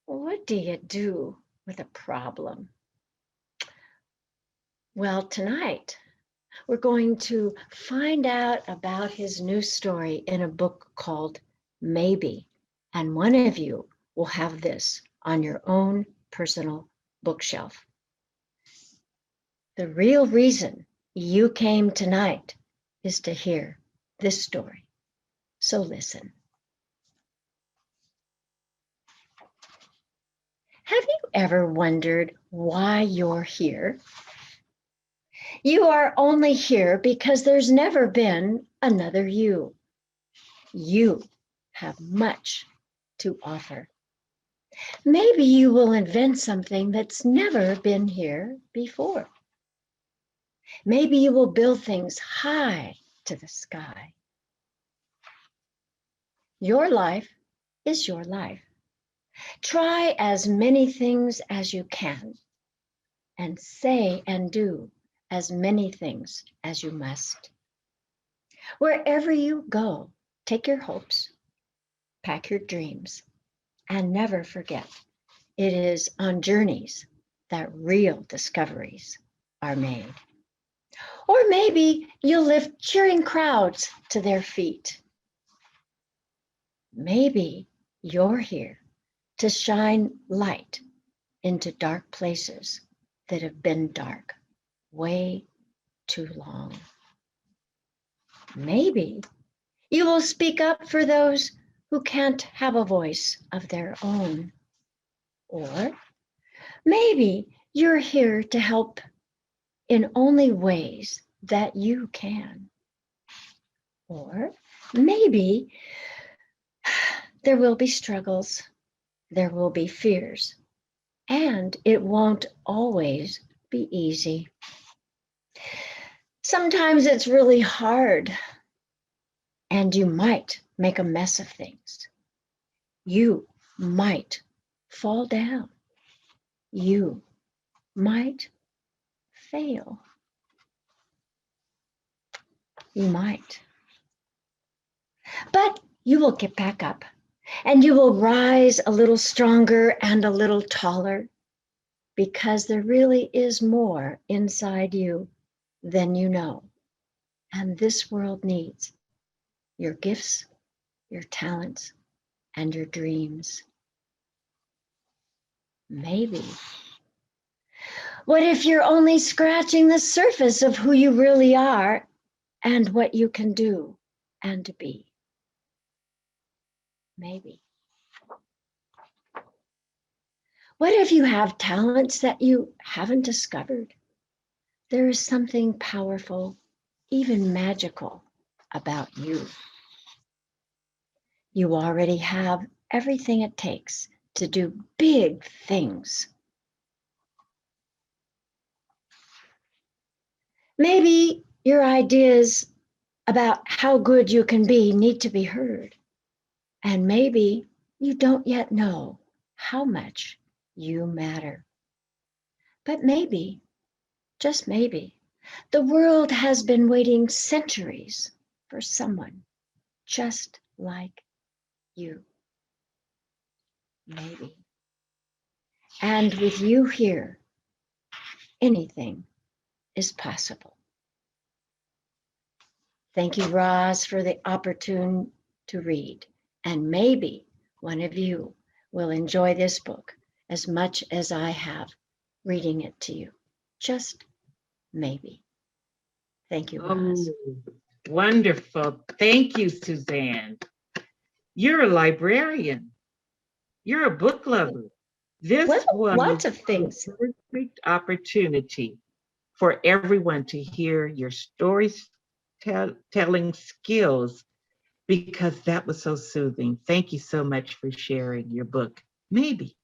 What do you do with a problem? Well, tonight we're going to find out about his new story in a book called Maybe, and one of you will have this on your own personal bookshelf. The real reason you came tonight is to hear this story. So listen. Have you ever wondered why you're here? You are only here because there's never been another you. You have much to offer. Maybe you will invent something that's never been here before. Maybe you will build things high to the sky. Your life is your life. Try as many things as you can, and say and do as many things as you must. Wherever you go, take your hopes, pack your dreams, and never forget, it is on journeys that real discoveries are made. Or maybe you'll lift cheering crowds to their feet. Maybe you're here to shine light into dark places that have been dark way too long. Maybe you will speak up for those who can't have a voice of their own. Or maybe you're here to help in only ways that you can. Or maybe there will be struggles, there will be fears, and it won't always be easy. Sometimes it's really hard, and you might make a mess of things. You might fall down. You might fail. You might. But you will get back up, and you will rise a little stronger and a little taller, because there really is more inside you than you know. And this world needs your gifts, your talents, and your dreams. Maybe. What if you're only scratching the surface of who you really are and what you can do and be? Maybe. What if you have talents that you haven't discovered? There is something powerful, even magical, about you. You already have everything it takes to do big things. Maybe your ideas about how good you can be need to be heard. And maybe you don't yet know how much you matter. But maybe, just maybe, the world has been waiting centuries for someone just like you. Maybe. And with you here, anything is possible. Thank you, Roz, for the opportunity to read. And maybe one of you will enjoy this book as much as I have reading it to you. Just maybe. Thank you, Roz. Oh, wonderful. Thank you, Suzanne. You're a librarian. You're a book lover. This was Lots of things. the perfect opportunity for everyone to hear your storytelling skills, because that was so soothing. Thank you so much for sharing your book. Maybe.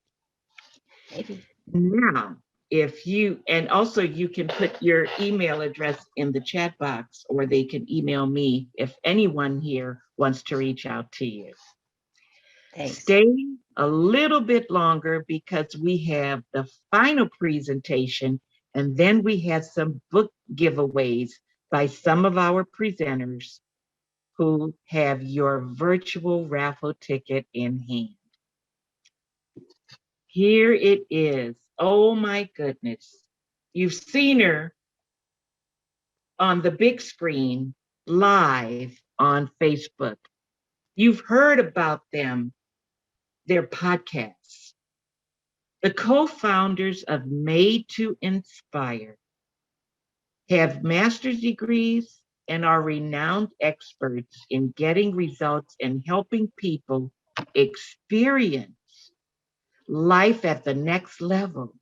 Maybe. Now, if you, and also you can put your email address in the chat box, or they can email me if anyone here wants to reach out to you. Thanks. Stay a little bit longer because we have the final presentation, and then we have some book giveaways by some of our presenters who have your virtual raffle ticket in hand. Here it is. Oh my goodness. You've seen her on the big screen live on Facebook. You've heard about them, their podcasts. The co-founders of Made to Inspire have master's degrees and are renowned experts in getting results and helping people experience life at the next level.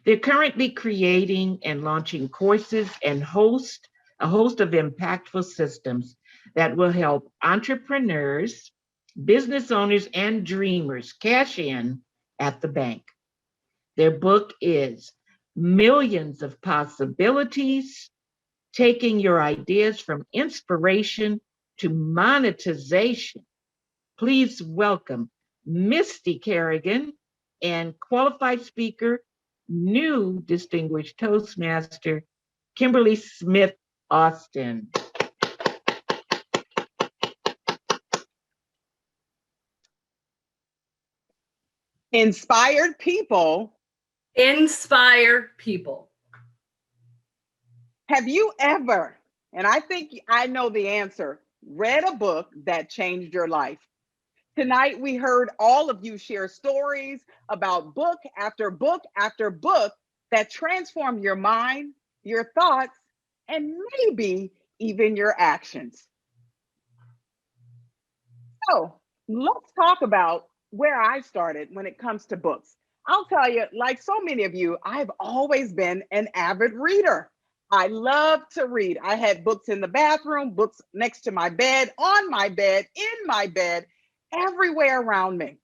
They're currently creating and launching courses and a host of impactful systems that will help entrepreneurs, business owners, and dreamers cash in at the bank. Their book is Millions of Possibilities, Taking Your Ideas from Inspiration to Monetization. Please welcome Misty Kerrigan and qualified speaker, new distinguished Toastmaster, Kimberle Smith Austin. Inspired people. Inspire people. Have you ever, and I think I know the answer, read a book that changed your life? Tonight, we heard all of you share stories about book after book after book that transformed your mind, your thoughts, and maybe even your actions. So let's talk about where I started when it comes to books. I'll tell you, like so many of you, I've always been an avid reader. I love to read. I had books in the bathroom, books next to my bed, on my bed, in my bed, everywhere around me.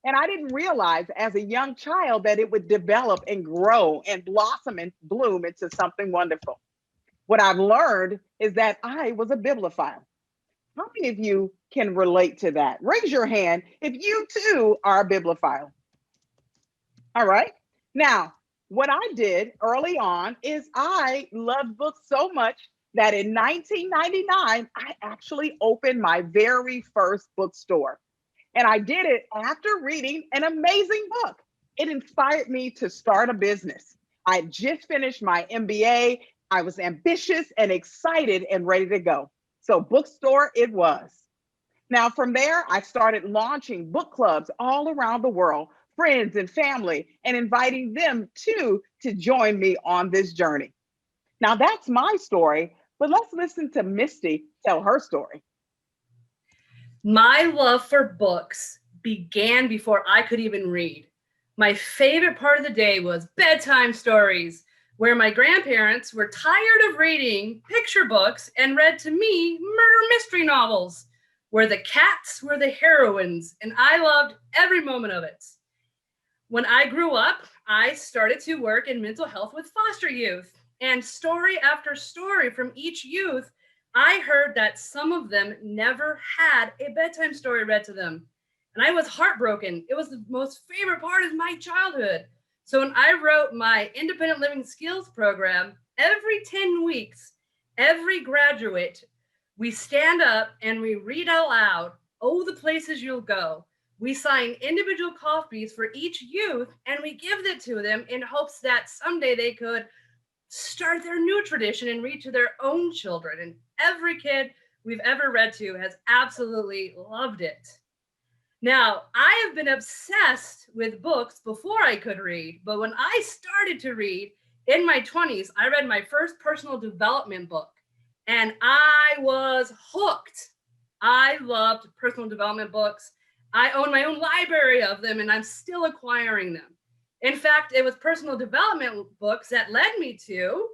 And I didn't realize as a young child that it would develop and grow and blossom and bloom into something wonderful. What I've learned is that I was a bibliophile. How many of you can relate to that? Raise your hand if you too are a bibliophile. All right. Now, what I did early on is I loved books so much that in 1999, I actually opened my very first bookstore. And I did it after reading an amazing book. It inspired me to start a business. I had just finished my MBA. I was ambitious and excited and ready to go. So bookstore it was. Now from there, I started launching book clubs all around the world, friends and family, and inviting them too to join me on this journey. Now that's my story, but let's listen to Misty tell her story. My love for books began before I could even read. My favorite part of the day was bedtime stories where my grandparents were tired of reading picture books and read to me murder mystery novels, where the cats were the heroines, and I loved every moment of it. When I grew up, I started to work in mental health with foster youth, and story after story from each youth, I heard that some of them never had a bedtime story read to them. And I was heartbroken. It was the most favorite part of my childhood. So when I wrote my independent living skills program, every 10 weeks, every graduate, we stand up and we read out loud, "Oh, the places you'll go." We sign individual copies for each youth and we give it to them in hopes that someday they could start their new tradition and read to their own children. And every kid we've ever read to has absolutely loved it. Now, I have been obsessed with books before I could read, but when I started to read in my 20s, I read my first personal development book and I was hooked. I loved personal development books. I own my own library of them and I'm still acquiring them. In fact, it was personal development books that led me to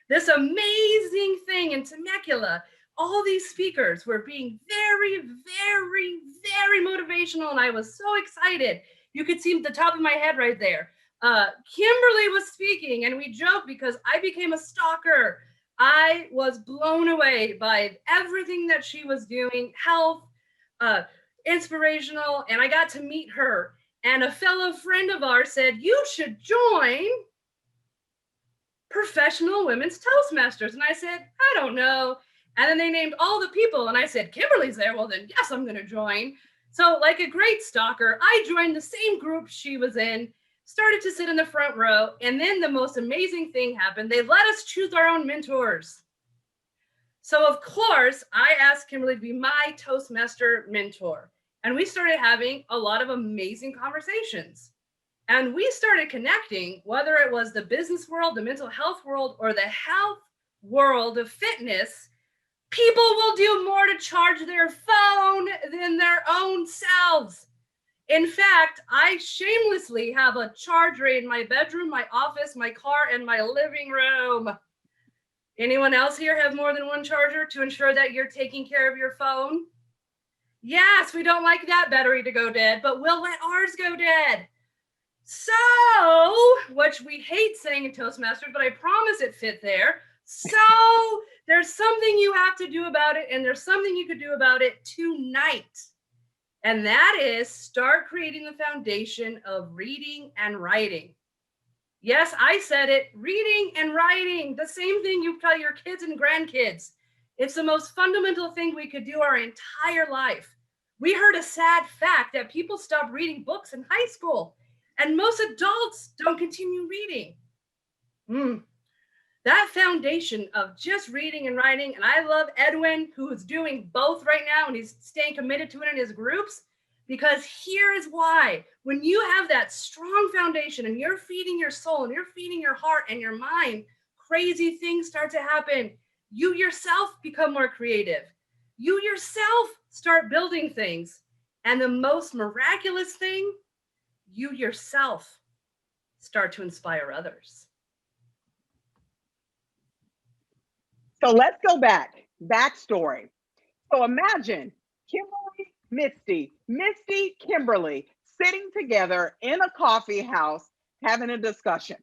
this amazing thing in Temecula. All these speakers were being very, very, very motivational, and I was so excited. You could see the top of my head right there. Kimberle was speaking, and we joked because I became a stalker. I was blown away by everything that she was doing, health, inspirational, and I got to meet her. And a fellow friend of ours said, "You should join Professional Women's Toastmasters." And I said, "I don't know." And then they named all the people. And I said, "Kimberle's there. Well, then, yes, I'm going to join." So like a great stalker, I joined the same group she was in, started to sit in the front row. And then the most amazing thing happened. They let us choose our own mentors. So of course, I asked Kimberle to be my Toastmaster mentor. And we started having a lot of amazing conversations. And we started connecting, whether it was the business world, the mental health world, or the health world of fitness. People will do more to charge their phone than their own selves. In fact, I shamelessly have a charger in my bedroom, my office, my car, and my living room. Anyone else here have more than one charger to ensure that you're taking care of your phone? Yes, we don't like that battery to go dead, but we'll let ours go dead. So, which we hate saying in Toastmasters, but I promise it fit there. So there's something you have to do about it, and there's something you could do about it tonight. And that is start creating the foundation of reading and writing. Yes, I said it, reading and writing, the same thing you tell your kids and grandkids. It's the most fundamental thing we could do our entire life. We heard a sad fact that people stop reading books in high school, and most adults don't continue reading. That foundation of just reading and writing, and I love Edwin, who is doing both right now, and he's staying committed to it in his groups, because here is why. When you have that strong foundation and you're feeding your soul and you're feeding your heart and your mind, crazy things start to happen. You yourself become more creative. You yourself start building things. And the most miraculous thing, you yourself start to inspire others. So let's go backstory. So imagine Kimberle, Misty, Kimberle sitting together in a coffee house having a discussion.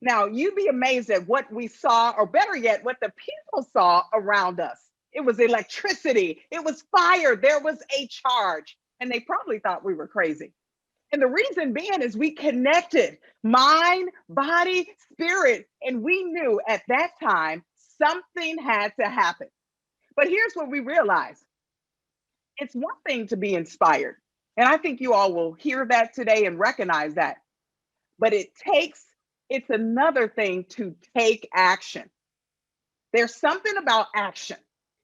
Now, you'd be amazed at what we saw, or better yet, what the people saw around us. It was electricity, it was fire, there was a charge, and they probably thought we were crazy. And the reason being is we connected mind, body, spirit, and we knew at that time something had to happen. But here's what we realized. It's one thing to be inspired, and I think you all will hear that today and recognize that. But it's another thing to take action. There's something about action,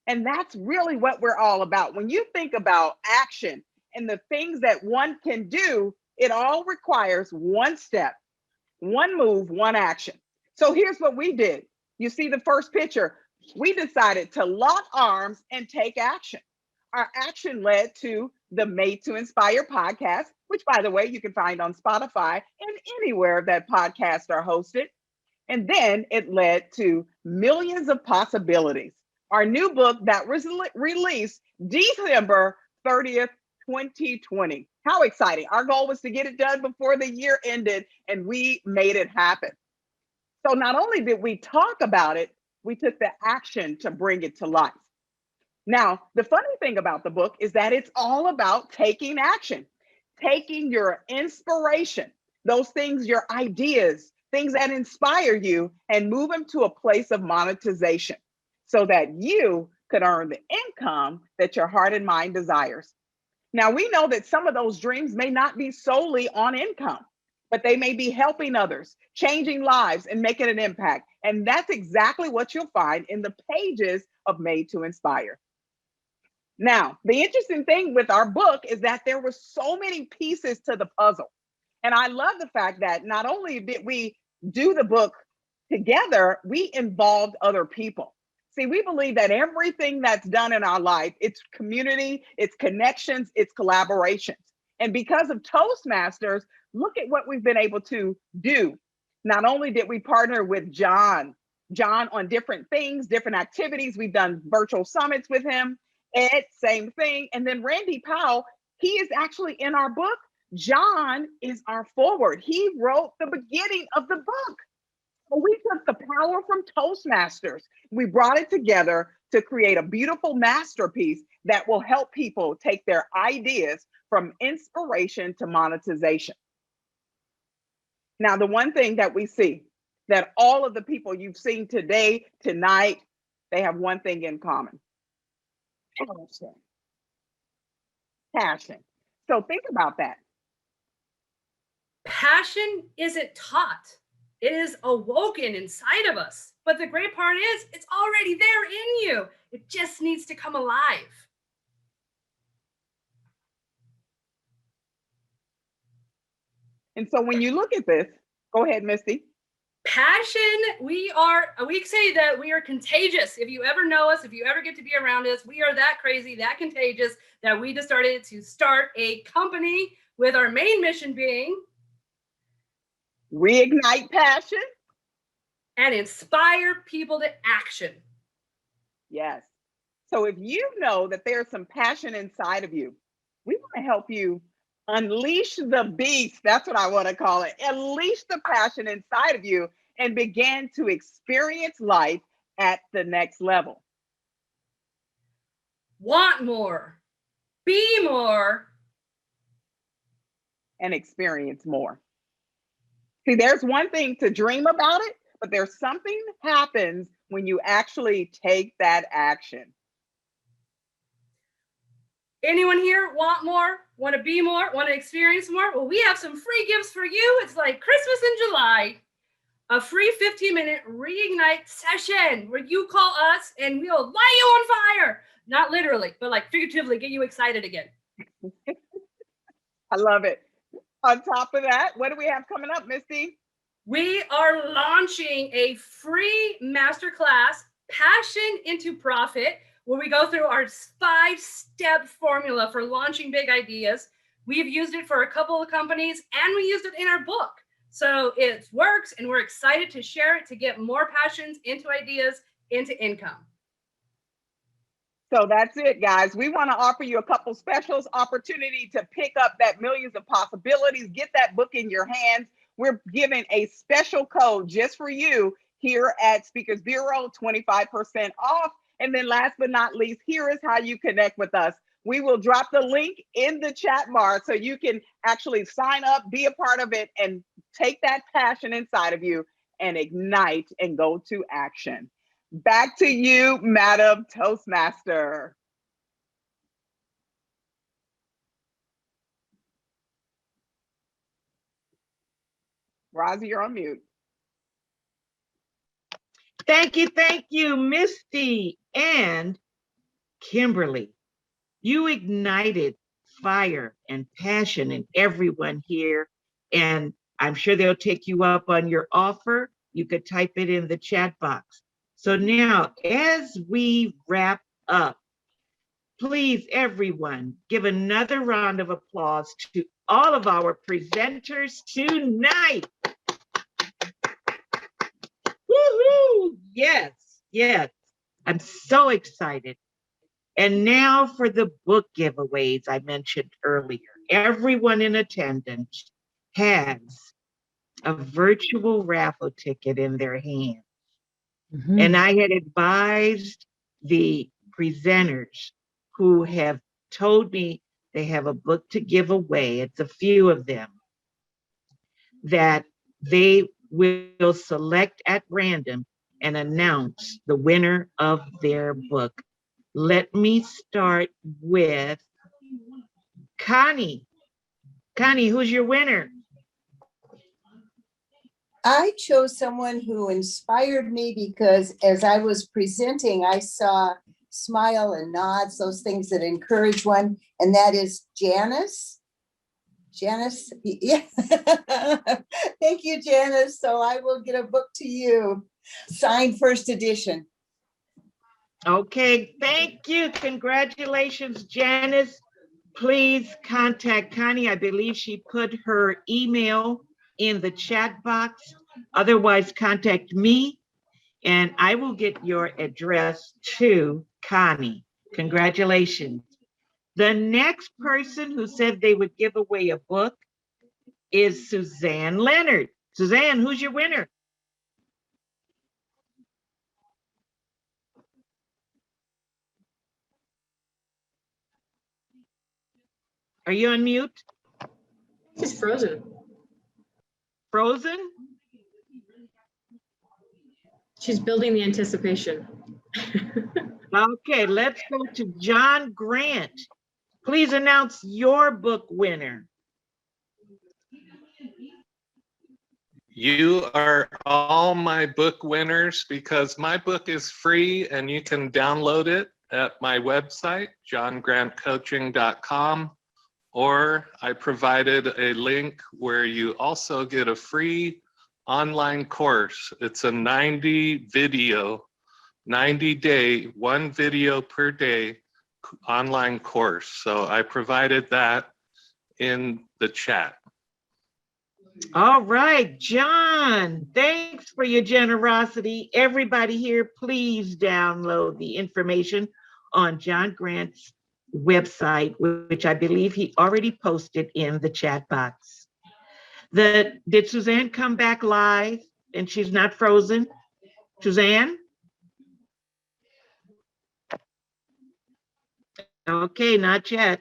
and that's really what we're all about. When you think about action and the things that one can do, it all requires one step, one move, one action. So here's what we did. You see the first picture. We decided to lock arms and take action. Our action led to the Made to Inspire podcast, which, by the way, you can find on Spotify and anywhere that podcasts are hosted. And then it led to Millions of Possibilities, our new book that was released December 30th, 2020. How exciting. Our goal was to get it done before the year ended, and we made it happen. So not only did we talk about it, we took the action to bring it to life. Now, the funny thing about the book is that it's all about taking action, taking your inspiration, those things, your ideas, things that inspire you, and move them to a place of monetization so that you could earn the income that your heart and mind desires. Now, we know that some of those dreams may not be solely on income, but they may be helping others, changing lives, and making an impact. And that's exactly what you'll find in the pages of Made to Inspire. Now, the interesting thing with our book is that there were so many pieces to the puzzle. And I love the fact that not only did we do the book together, we involved other people. See, we believe that everything that's done in our life, it's community, it's connections, it's collaborations. And because of Toastmasters, look at what we've been able to do. Not only did we partner with John on different things, different activities, we've done virtual summits with him, Ed, same thing. And then Randy Powell, he is actually in our book. John is our forward. He wrote the beginning of the book. So we took the power from Toastmasters. We brought it together to create a beautiful masterpiece that will help people take their ideas from inspiration to monetization. Now, the one thing that we see that all of the people you've seen today, tonight, they have one thing in common. Passion. So think about that. Passion isn't taught. It is awoken inside of us. But the great part is it's already there in you. It just needs to come alive. And so when you look at this, go ahead, Misty. Passion, we say that we are contagious. If you ever know us, if you ever get to be around us, we are that crazy, that contagious, that we decided to start a company with our main mission being reignite passion and inspire people to action. Yes. So if you know that there's some passion inside of you, we want to help you unleash the beast. That's what I want to call it. Unleash the passion inside of you and begin to experience life at the next level. Want more, be more, and experience more. See, there's one thing to dream about it, but there's something happens when you actually take that action. Anyone here want more, want to be more, want to experience more? Well, we have some free gifts for you. It's like Christmas in July, a free 15-minute reignite session where you call us and we'll light you on fire. Not literally, but like figuratively, get you excited again. I love it. On top of that, what do we have coming up, Misty? We are launching a free masterclass, Passion into Profit, where we go through our 5-step formula for launching big ideas. We've used it for a couple of companies and we used it in our book. So it works and we're excited to share it to get more passions into ideas, into income. So that's it, guys. We want to offer you a couple specials, opportunity to pick up that Millions of Possibilities, get that book in your hands. We're giving a special code just for you here at Speakers Bureau, 25% off. And then last but not least, here is how you connect with us. We will drop the link in the chat bar so you can actually sign up, be a part of it, and take that passion inside of you and ignite and go to action. Back to you, Madam Toastmaster. Rosie, you're on mute. Thank you, Misty and Kimberle. You ignited fire and passion in everyone here, and I'm sure they'll take you up on your offer. You could type it in the chat box. So now, as we wrap up, please, everyone, give another round of applause to all of our presenters tonight. Yes, yes. I'm so excited. And now for the book giveaways I mentioned earlier. Everyone in attendance has a virtual raffle ticket in their hand. And I had advised the presenters who have told me they have a book to give away, it's a few of them, that they will select at random and announce the winner of their book. Let me start with Connie. Connie, who's your winner? I chose someone who inspired me because as I was presenting, I saw smile and nods, those things that encourage one, and that is Janice. Janice, yeah. Thank you, Janice. So I will get a book to you, signed first edition. Okay, thank you. Congratulations, Janice. Please contact Connie. I believe she put her email in the chat box. Otherwise, contact me and I will get your address to Connie. Congratulations. The next person who said they would give away a book is Suzanne Leonard. Suzanne, who's your winner? Are you on mute? She's frozen. Frozen? She's building the anticipation. Okay, let's go to John Grant. Please announce your book winner. You are all my book winners because my book is free and you can download it at my website, johngrantcoaching.com, or I provided a link where you also get a free online course. It's a 90-day, one video per day online course. So I provided that in the chat. All right, John, thanks for your generosity. Everybody here, please download the information on John Grant's website, which I believe he already posted in the chat box. Did Suzanne come back live and she's not frozen? Suzanne? Okay, not yet.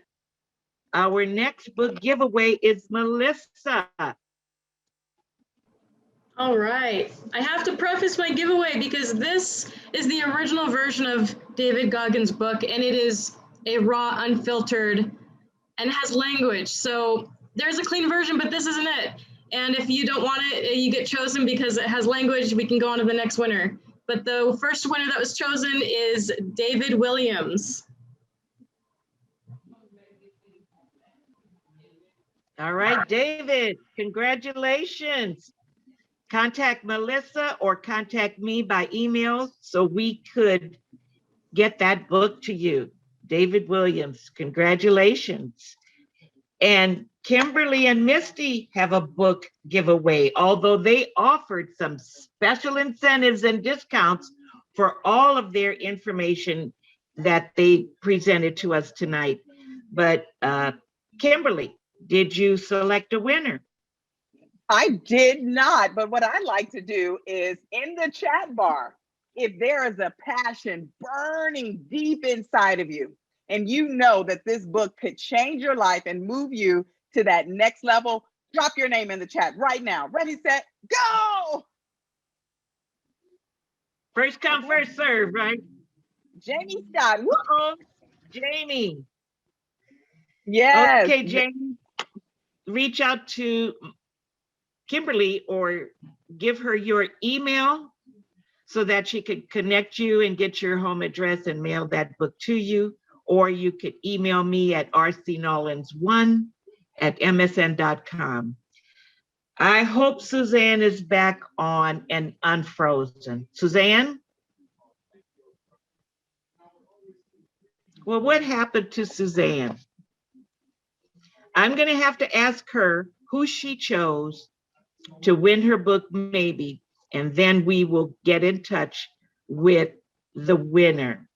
Our next book giveaway is Melissa. All right. I have to preface my giveaway because this is the original version of David Goggins' book, and it is a raw, unfiltered, and has language. So there's a clean version, but this isn't it. And if you don't want it, you get chosen because it has language. We can go on to the next winner. But the first winner that was chosen is David Williams. All right, David, congratulations. Contact Melissa or contact me by email so we could get that book to you. David Williams, congratulations. And Kimberle and Misty have a book giveaway, although they offered some special incentives and discounts for all of their information that they presented to us tonight. But Kimberle, did you select a winner? I did not, but what I like to do is in the chat bar, if there is a passion burning deep inside of you, and you know that this book could change your life and move you to that next level, drop your name in the chat right now. Ready, set, go! First come, first serve, right? Jamie Scott. Uh-oh, Jamie. Yes. Okay, Jamie, reach out to Kimberle or give her your email so that she could connect you and get your home address and mail that book to you. Or you could email me at rcnollins1@msn.com. I hope Suzanne is back on and unfrozen. Suzanne? Well, what happened to Suzanne? I'm going to have to ask her who she chose to win her book, maybe, and then we will get in touch with the winner.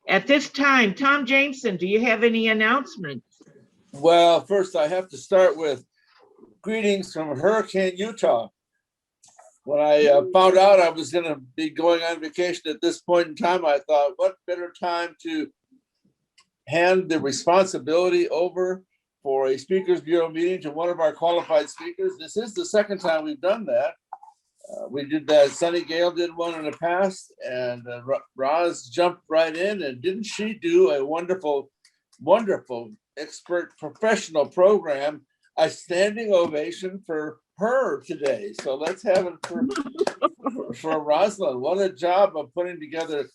At this time, Tom Jameson, do you have any announcements? Well, first I have to start with greetings from Hurricane, Utah. When I found out I was going to be going on vacation at this point in time, I thought, what better time to hand the responsibility over for a Speakers Bureau meeting to one of our qualified speakers. This is the second time we've done that. We did that, Sunny Gale did one in the past, and Roz jumped right in, and didn't she do a wonderful, wonderful expert professional program? A standing ovation for her today. So let's have it for Rosalind. What a job of putting together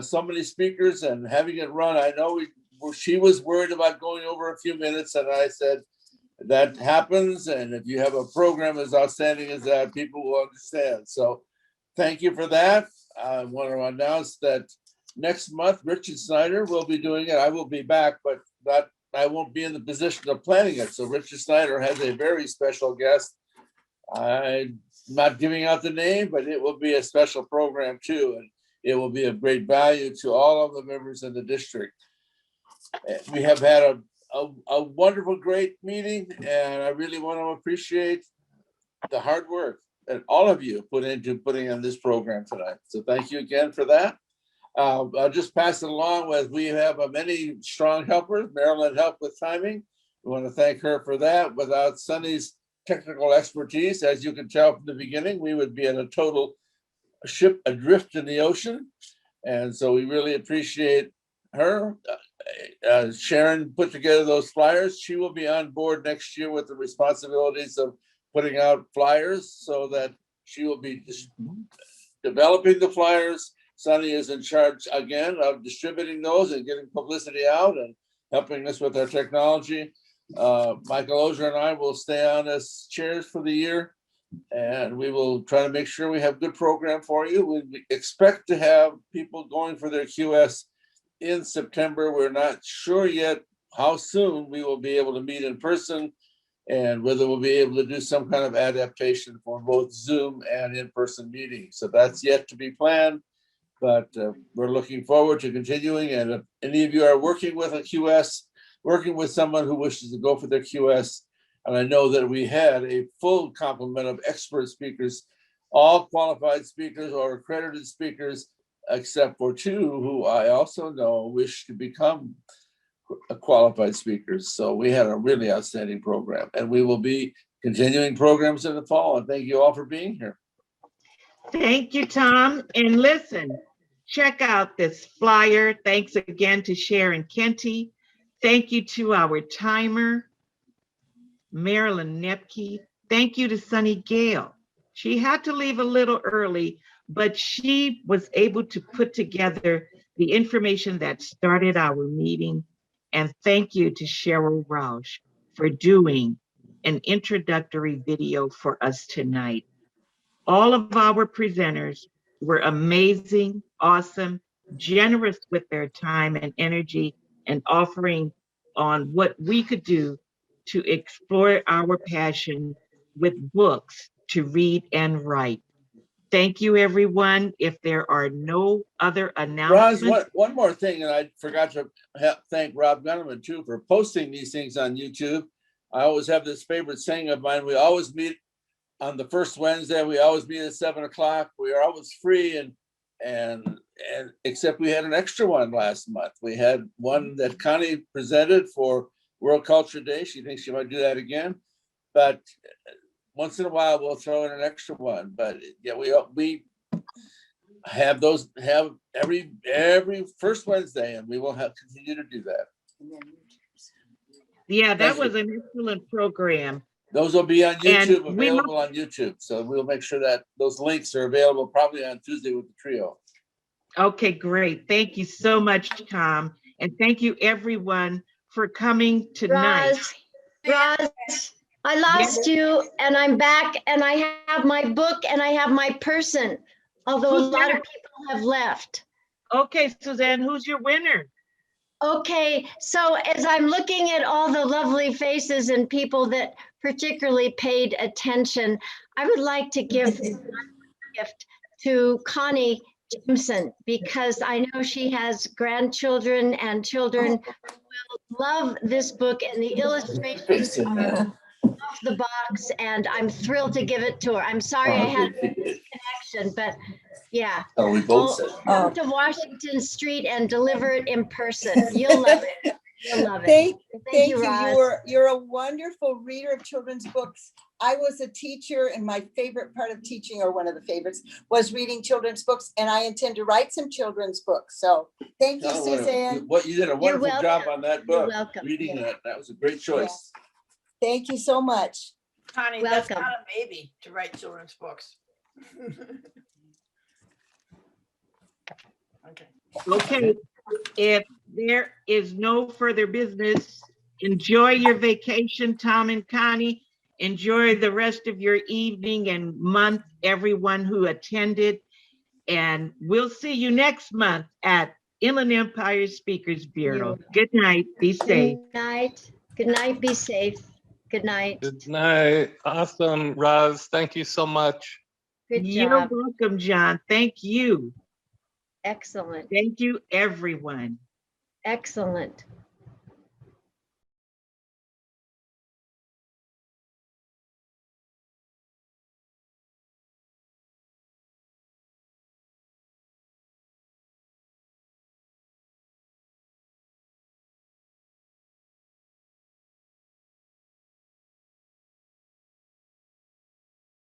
so many speakers and having it run. I know she was worried about going over a few minutes, and I said, that happens. And if you have a program as outstanding as that, people will understand. So thank you for that. I want to announce that next month, Richard Snyder will be doing it. I will be back, but I won't be in the position of planning it. So Richard Snyder has a very special guest. I'm not giving out the name, but it will be a special program too. And it will be of great value to all of the members in the district. We have had a wonderful, great meeting, and I really want to appreciate the hard work that all of you put into putting on this program tonight. So thank you again for that. I'll just pass it along with, we have many strong helpers. Marilyn helped with timing. We want to thank her for that. Without Sunny's technical expertise, as you can tell from the beginning, we would be in a total ship adrift in the ocean. And so we really appreciate her. Sharon put together those flyers. She will be on board next year with the responsibilities of putting out flyers, so that she will be developing the flyers. Sunny is in charge again of distributing those and getting publicity out and helping us with our technology. Michael Osur and I will stay on as chairs for the year, and we will try to make sure we have a good program for you. We expect to have people going for their QS in September. We're not sure yet how soon we will be able to meet in person, and whether we'll be able to do some kind of adaptation for both Zoom and in-person meetings. So that's yet to be planned, but we're looking forward to continuing. And if any of you are working with a QS, working with someone who wishes to go for their QS, and I know that we had a full complement of expert speakers, all qualified speakers or accredited speakers, except for two who I also know wish to become qualified speakers. So we had a really outstanding program, and we will be continuing programs in the fall. And thank you all for being here. Thank you, Tom. And listen, check out this flyer. Thanks again to Sharon Kenty. Thank you to our timer, Marilyn Nepke. Thank you to Sunny Gale. She had to leave a little early, but she was able to put together the information that started our meeting. And thank you to Sheryl Roush for doing an introductory video for us tonight. All of our presenters were amazing, awesome, generous with their time and energy, and offering on what we could do to explore our passion with books to read and write. Thank you, everyone. If there are no other announcements. Roz, one more thing, and I forgot to thank Rob Gunnerman too for posting these things on YouTube. I always have this favorite saying of mine. We always meet on the first Wednesday. We always meet at 7 o'clock. We are always free, and except we had an extra one last month. We had one that Connie presented for World Culture Day. She thinks she might do that again, but once in a while we'll throw in an extra one. But yeah, we have every first Wednesday, and we will continue to do that. Yeah, that was an excellent program. Those will be on YouTube, available on YouTube. So we'll make sure that those links are available probably on Tuesday with the trio. Okay, great. Thank you so much, Tom. And thank you everyone for coming tonight. Roz, I lost you, and I'm back, and I have my book and I have my person, although a lot of people have left. Okay, Suzanne, who's your winner? Okay, so as I'm looking at all the lovely faces and people that particularly paid attention, I would like to give a gift to Connie Jameson, because I know she has grandchildren and children who will love this book, and the illustrations are off the box, and I'm thrilled to give it to her. I'm sorry I had a connection, but yeah. Oh, we both said. Come to Washington Street and deliver it in person. You'll love it. You'll love it. Thank you. Roz. You're a wonderful reader of children's books. I was a teacher, and my favorite part of teaching, or one of the favorites, was reading children's books, and I intend to write some children's books. So thank you, Oh, Suzanne. What you did a wonderful welcome. job on that You're book. welcome. Reading that. That was a great choice. Thank you so much. Connie, that's Welcome. not a maybe to write children's books. Okay. Okay, if there is no further business, enjoy your vacation, Tom and Connie. Enjoy the rest of your evening and month, everyone who attended. And we'll see you next month at Inland Empire Speakers Bureau. Good night. Be safe. Good night. Good night. Be safe. Good night. Good night. Awesome, Roz. Thank you so much. Good You're job. welcome, John. Thank you. Excellent. Thank you, everyone. Excellent.